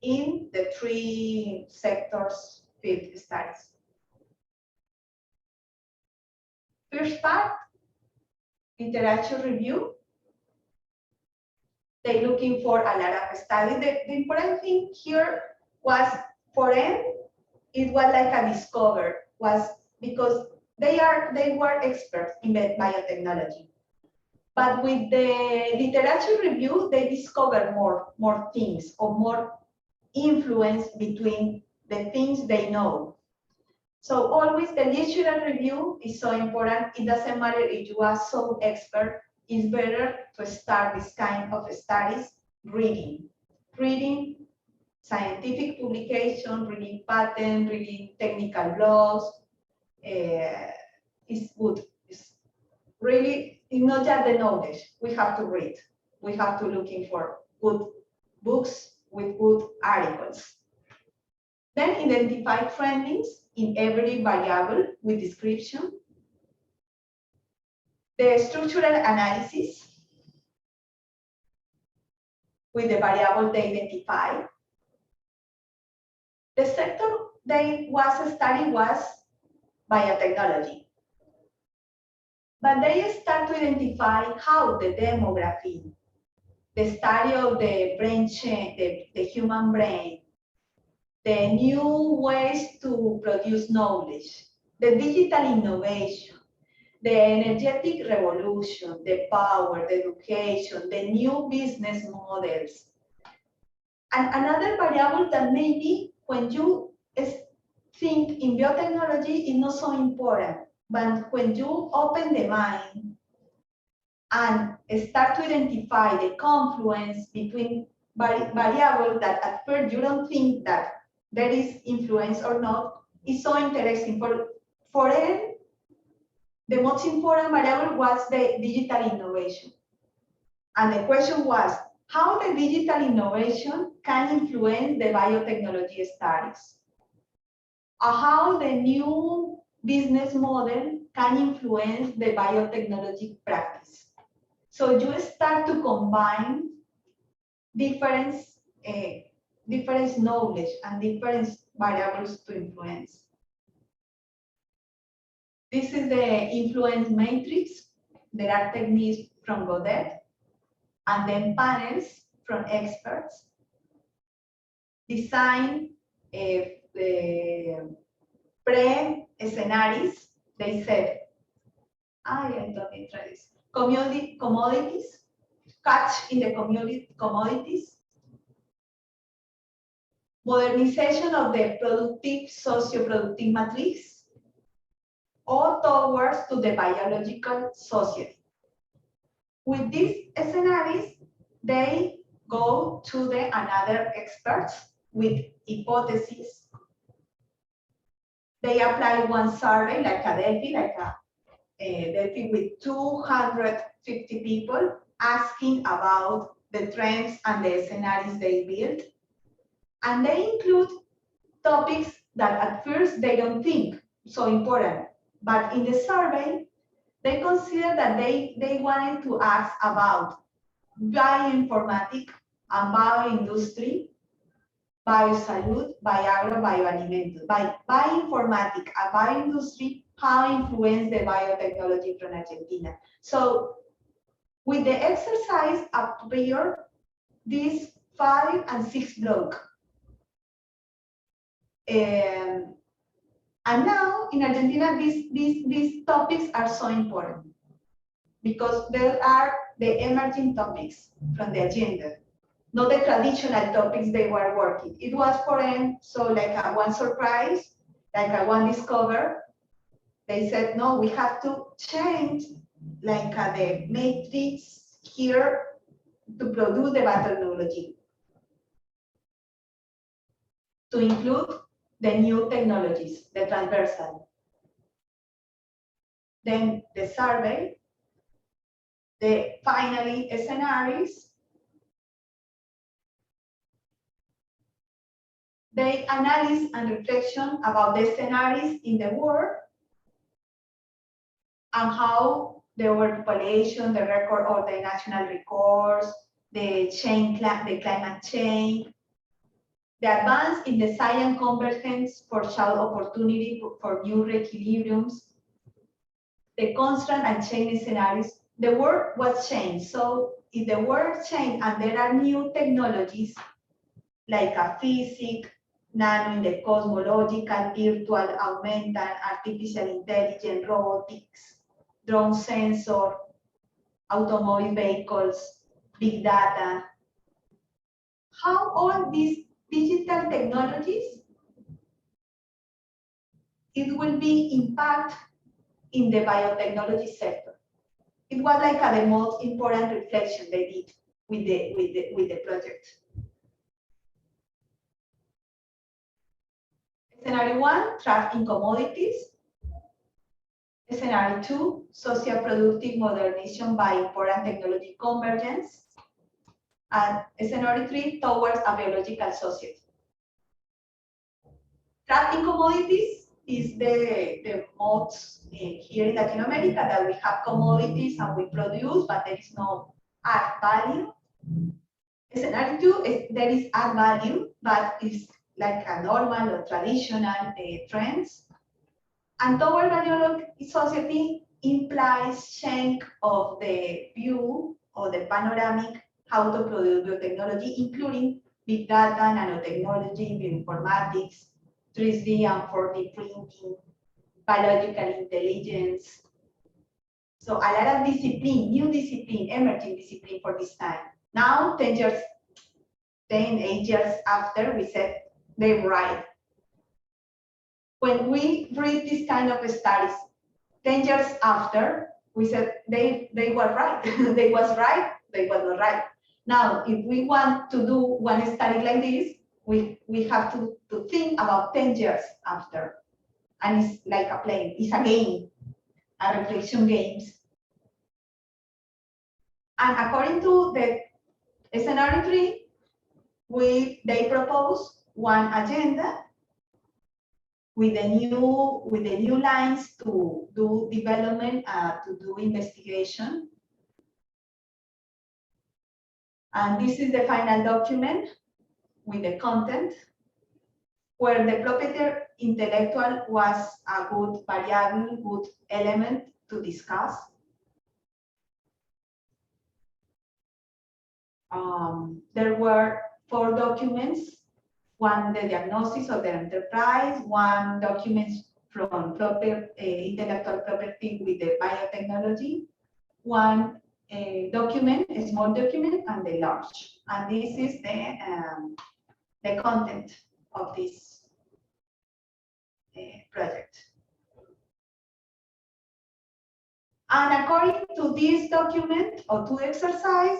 Speaker 5: in the 3 sectors field studies. First part, literature review. They're looking for a lot of studies. The important thing here was for them, it was like a discover, was because they were experts in biotechnology. But with the literature review, they discover more things or more influence between the things they know. So always the literature review is so important. It doesn't matter if you are so expert, it's better to start this kind of studies reading scientific publication, reading patent, reading technical blogs. Is good. It's really, it's not just the knowledge. We have to read. We have to looking for good books with good articles. Then identify trendings in every variable with description. The structural analysis with the variable they identify. The sector they was studying was biotechnology. But they start to identify how the demography, the study of the brain change, the human brain, the new ways to produce knowledge, the digital innovation, the energetic revolution, the power, the education, the new business models. And another variable that maybe when you think in biotechnology is not so important, but when you open the mind and start to identify the confluence between variables that at first you don't think that there is influence or not, is so interesting. For them, the most important variable was the digital innovation. And the question was, how the digital innovation can influence the biotechnology studies? Or how the new business model can influence the biotechnology practice? So you start to combine different knowledge and different variables to influence. This is the influence matrix. There are techniques from Godet, and then panels from experts. Design the pre-scenarios. They said, I don't introduce commodities, catch in the commodities, modernization of the productive socio-productive matrix, or towards to the biological society. With these scenarios, they go to the another experts with hypotheses. They apply one survey like a Delphi with 250 people asking about the trends and the scenarios they build. And they include topics that at first they don't think so important. But in the survey, they consider that they wanted to ask about bioinformatics and bioindustry, biosalud, bioagro, bioalimentos. Bioinformatics and bioindustry, how influence the biotechnology from Argentina. So with the exercise appear these 5 and 6 blocks. And now in Argentina, these topics are so important because they are the emerging topics from the agenda, not the traditional topics they were working. It was for them, so like a one surprise, like a one discover. They said, no, we have to change
Speaker 7: like the matrix here to produce the biotechnology, to include the new technologies, the transversal. Then the survey, the finally scenarios, the analysis and reflection about the scenarios in the world and how the overpopulation, the record or the national records, the climate change, the advance in the science convergence for child opportunity for new equilibriums, the constant and changing scenarios. The world was changed. So if the world changed and there are new technologies like a physics, nano in the cosmological, virtual, augmented, artificial intelligence, robotics, drone sensor, automobile vehicles, big data, how all these digital technologies, it will be impact in the biotechnology sector. It was like the most important reflection they did with the project. Scenario 1, trust in commodities. Scenario 2, socio-productive modernization by important technology convergence. And scenario 3, towards a biological society. Trust in commodities is the most here in Latin America that we have commodities and we produce, but there is no add value. Scenario 2 is there is add value, but it's like a normal or traditional trends. And toward biological society implies change of the view or the panoramic how to produce biotechnology, including big data, nanotechnology, bioinformatics, 3D and 4D printing, biological intelligence. So a lot of discipline, new discipline, emerging discipline for this time. Now, 10 years, 10, 8 years after, we said they're right. When we read this kind of studies, 10 years after, we said they were right. They was right, they were not right. Now, if we want to do one study like this, we have to think about 10 years after. And it's like a play, it's a game, a reflection games. And according to the scenario 3, they propose one agenda with the new lines to do development, to do investigation. And this is the final document with the content, where the property intellectual was a good variable, good element to discuss. There were 4 documents, one the diagnosis of the enterprise, one document from intellectual property with the biotechnology, one document, a small document, and the large. And this is the content of this project. And according to this document or to exercise,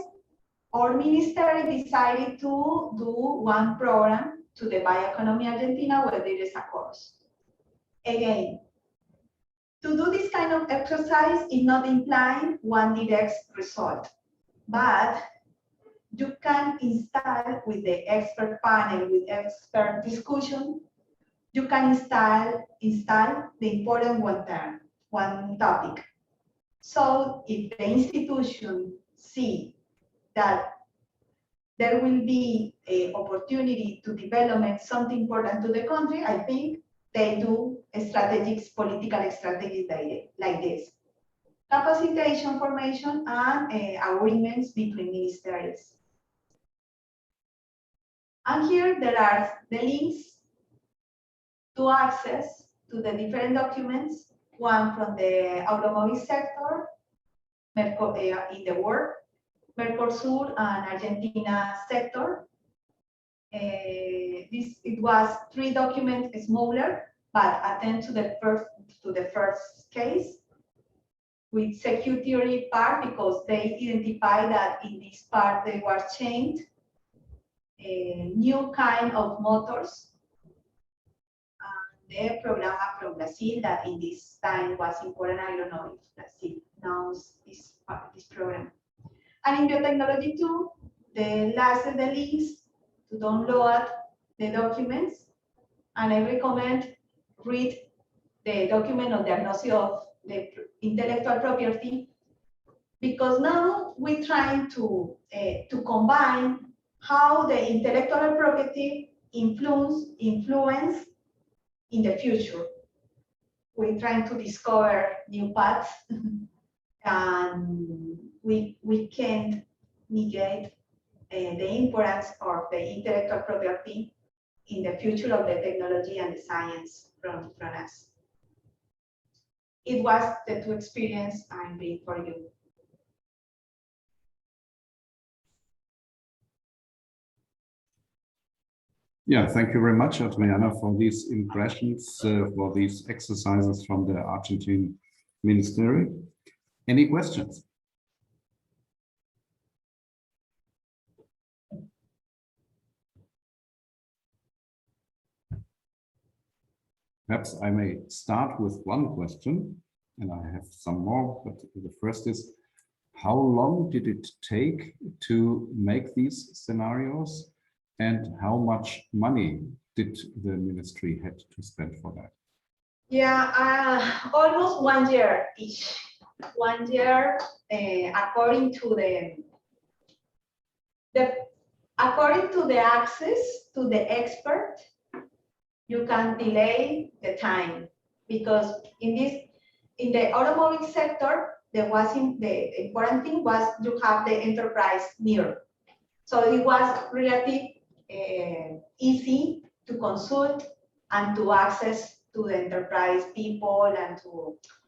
Speaker 7: our ministry decided to do one program to the bioeconomy Argentina where there is a course. Again, to do this kind of exercise is not implying one direct result, but you can install with the expert panel, with expert discussion, you can install the important one topic. So if the institution see that there will be an opportunity to develop something important to the country, I think they do political strategies like this. Capacitation, formation, and agreements between ministries. And here there are the links to access to the different documents, one from the automobile sector in the world, Mercosur and Argentina sector. It was 3 documents smaller, but attend to the first case.
Speaker 9: with security part, because they identify that in this part they were changed a new kind of motors. The program from Brazil that in this time was important. I don't know if Brazil knows this program. And in biotechnology too, the links to download the documents. And I recommend read the document of diagnosis of the intellectual property, because now we're trying to combine how the intellectual property influence in the future. We're trying to discover new paths, and we can't negate the importance of the intellectual property in the future of the technology and the science from us. It was the two experience I'm bringing for you.
Speaker 4: Yeah, thank you very much, Adriana, for these impressions, for these exercises from the Argentine Ministry. Any questions? Perhaps I may start with one question, and I have some more, but the first is, how long did it take to make these scenarios? And how much money did the ministry had to spend for that?
Speaker 9: Yeah, almost 1 year each. 1 year, according to the access to the expert, you can delay the time, because in the automobile sector, the important thing was you have the enterprise near, so it was relatively easy to consult and to access to the enterprise people,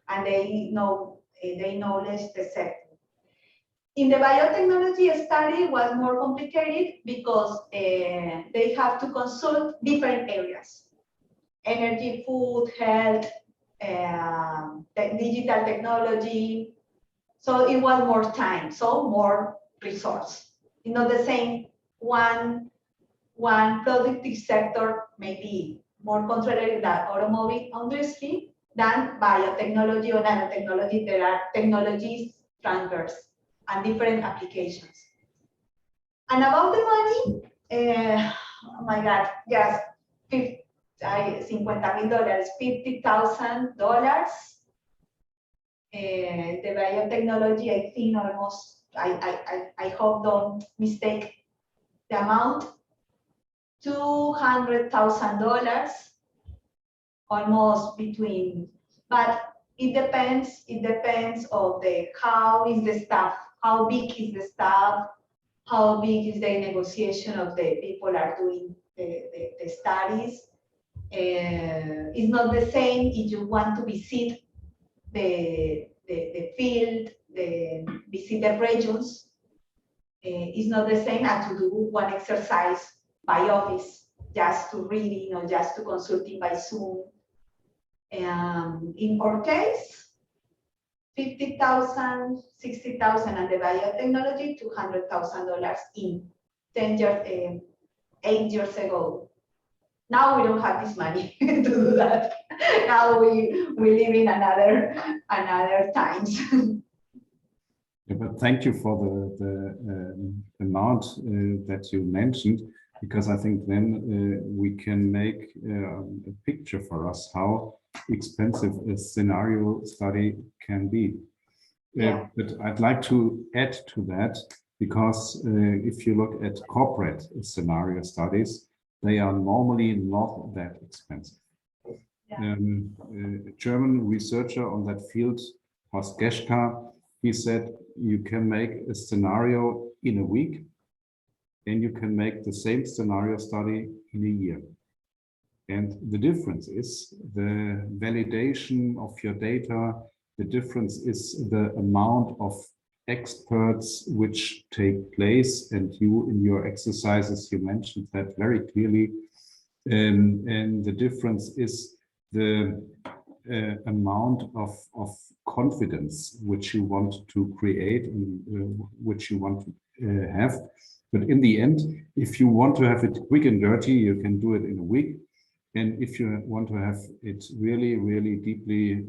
Speaker 9: and they knowledge the sector. In the biotechnology study, it was more complicated because they have to consult different areas: energy, food, health, digital technology. So it was more time, so more resource. You know, the same one productive sector may be more concentrated in the automobile industry than biotechnology or nanotechnology. There are technologies transverse and different applications. And about the money, oh my God, yes, $50,000, $50,000. The biotechnology, I think almost, I hope don't mistake the amount, $200,000, almost between, but it depends of how is the staff, how big is the staff, how big is the negotiation of the people are doing the studies. It's not the same if you want to visit the field, visit the regions. It's not the same as to do one exercise by office, just to reading or just to consulting by Zoom. In our case, 50,000, 60,000, and the biotechnology, $200,000 in 8 years ago. Now we don't have this money to do that. Now we live in another times.
Speaker 4: Yeah, but thank you for the amount that you mentioned, because I think then we can make a picture for us how expensive a scenario study can be.
Speaker 9: Yeah.
Speaker 4: But I'd like to add to that, because if you look at corporate scenario studies, they are normally not that expensive.
Speaker 9: Yeah.
Speaker 4: A German researcher on that field, Horst Geschka, he said you can make a scenario in a week, and you can make the same scenario study in a year. And the difference is the validation of your data. The difference is the amount of experts which take place, and you in your exercises, you mentioned that very clearly. And the difference is the amount of confidence which you want to create and which you want to have. But in the end, if you want to have it quick and dirty, you can do it in a week. And if you want to have it really, really deeply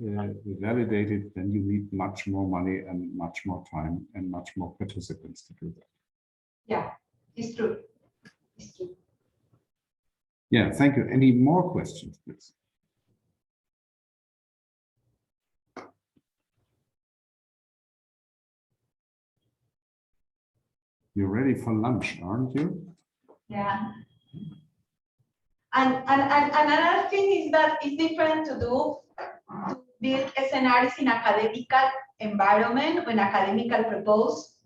Speaker 4: validated, then you need much more money and much more time and much more participants to do that.
Speaker 9: Yeah, it's true. It's true.
Speaker 4: Yeah, thank you. Any more questions, please? You're ready for lunch, aren't you?
Speaker 9: Yeah. And another thing is that it's different to build scenarios in academical environment when academical propose,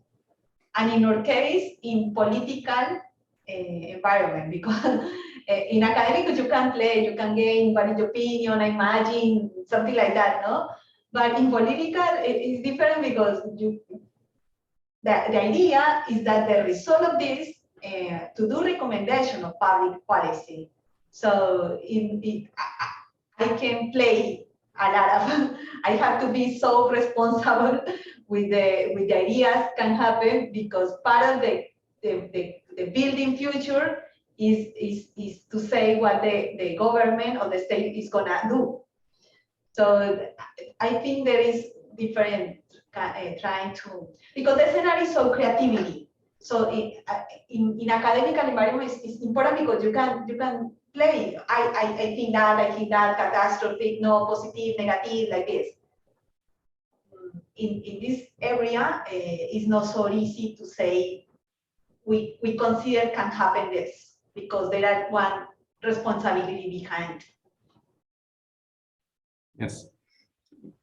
Speaker 9: and in our case, in political environment, because in academic you can play, you can gain valid opinion, imagine, something like that, no? But in political, it is different because the idea is that the result of this to do recommendation of public policy. So I can play a lot of, I have to be so responsible with the ideas can happen, because part of the building future is to say what the government or the state is gonna do. So I think there is different trying to, because the scenario is so creativity. So in academic environment, it's important because you can play. I think that, catastrophic, no, positive, negative, like this. In this area, it's not so easy to say we consider can happen this, because there are one responsibility behind.
Speaker 4: Yes.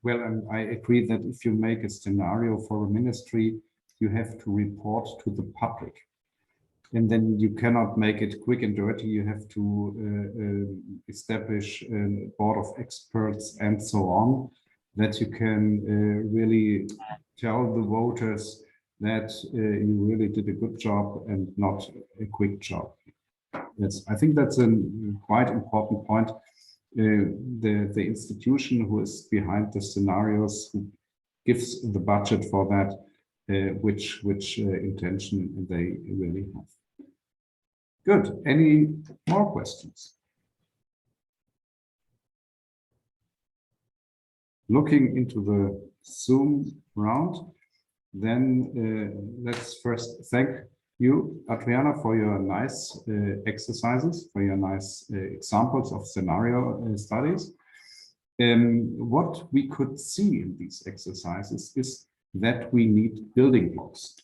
Speaker 4: Well, and I agree that if you make a scenario for a ministry, you have to report to the public. And then you cannot make it quick and dirty. You have to establish a board of experts and so on, that you can really tell the voters that you really did a good job and not a quick job. Yes, I think that's a quite important point. The institution who is behind the scenarios, who gives the budget for that, which intention they really have. Good. Any more questions? Looking into the Zoom round, then let's first thank you, Adriana, for your nice exercises, for your nice examples of scenario studies. What we could see in these exercises is that we need building blocks.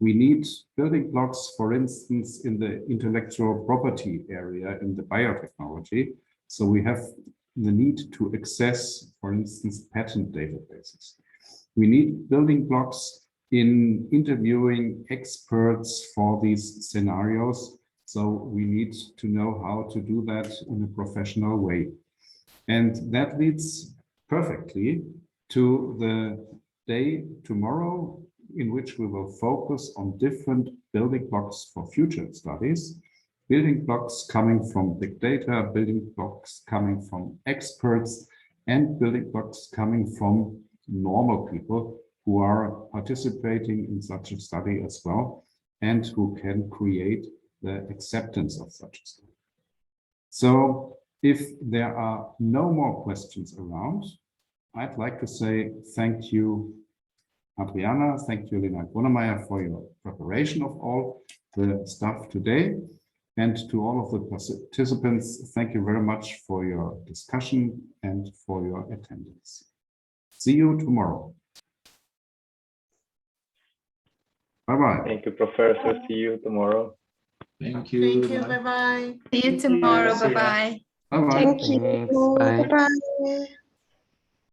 Speaker 4: We need building blocks, for instance, in the intellectual property area in the biotechnology. So we have the need to access, for instance, patent databases. We need building blocks in interviewing experts for these scenarios. So we need to know how to do that in a professional way. And that leads perfectly to the day tomorrow, in which we will focus on different building blocks for future studies, building blocks coming from big data, building blocks coming from experts, and building blocks coming from normal people who are participating in such a study as well, and who can create the acceptance of such a study. So if there are no more questions around, I'd like to say thank you, Adriana, thank you, Lena Grunemeyer, for your preparation of all the stuff today. And to all of the participants, thank you very much for your discussion and for your attendance. See you tomorrow. Bye-bye.
Speaker 10: Thank you, Professor. See you tomorrow.
Speaker 8: Thank you.
Speaker 6: Thank you. Bye-bye.
Speaker 11: See you tomorrow. Bye-bye.
Speaker 4: Bye-bye.
Speaker 5: Thank you.
Speaker 11: Bye.
Speaker 5: Bye.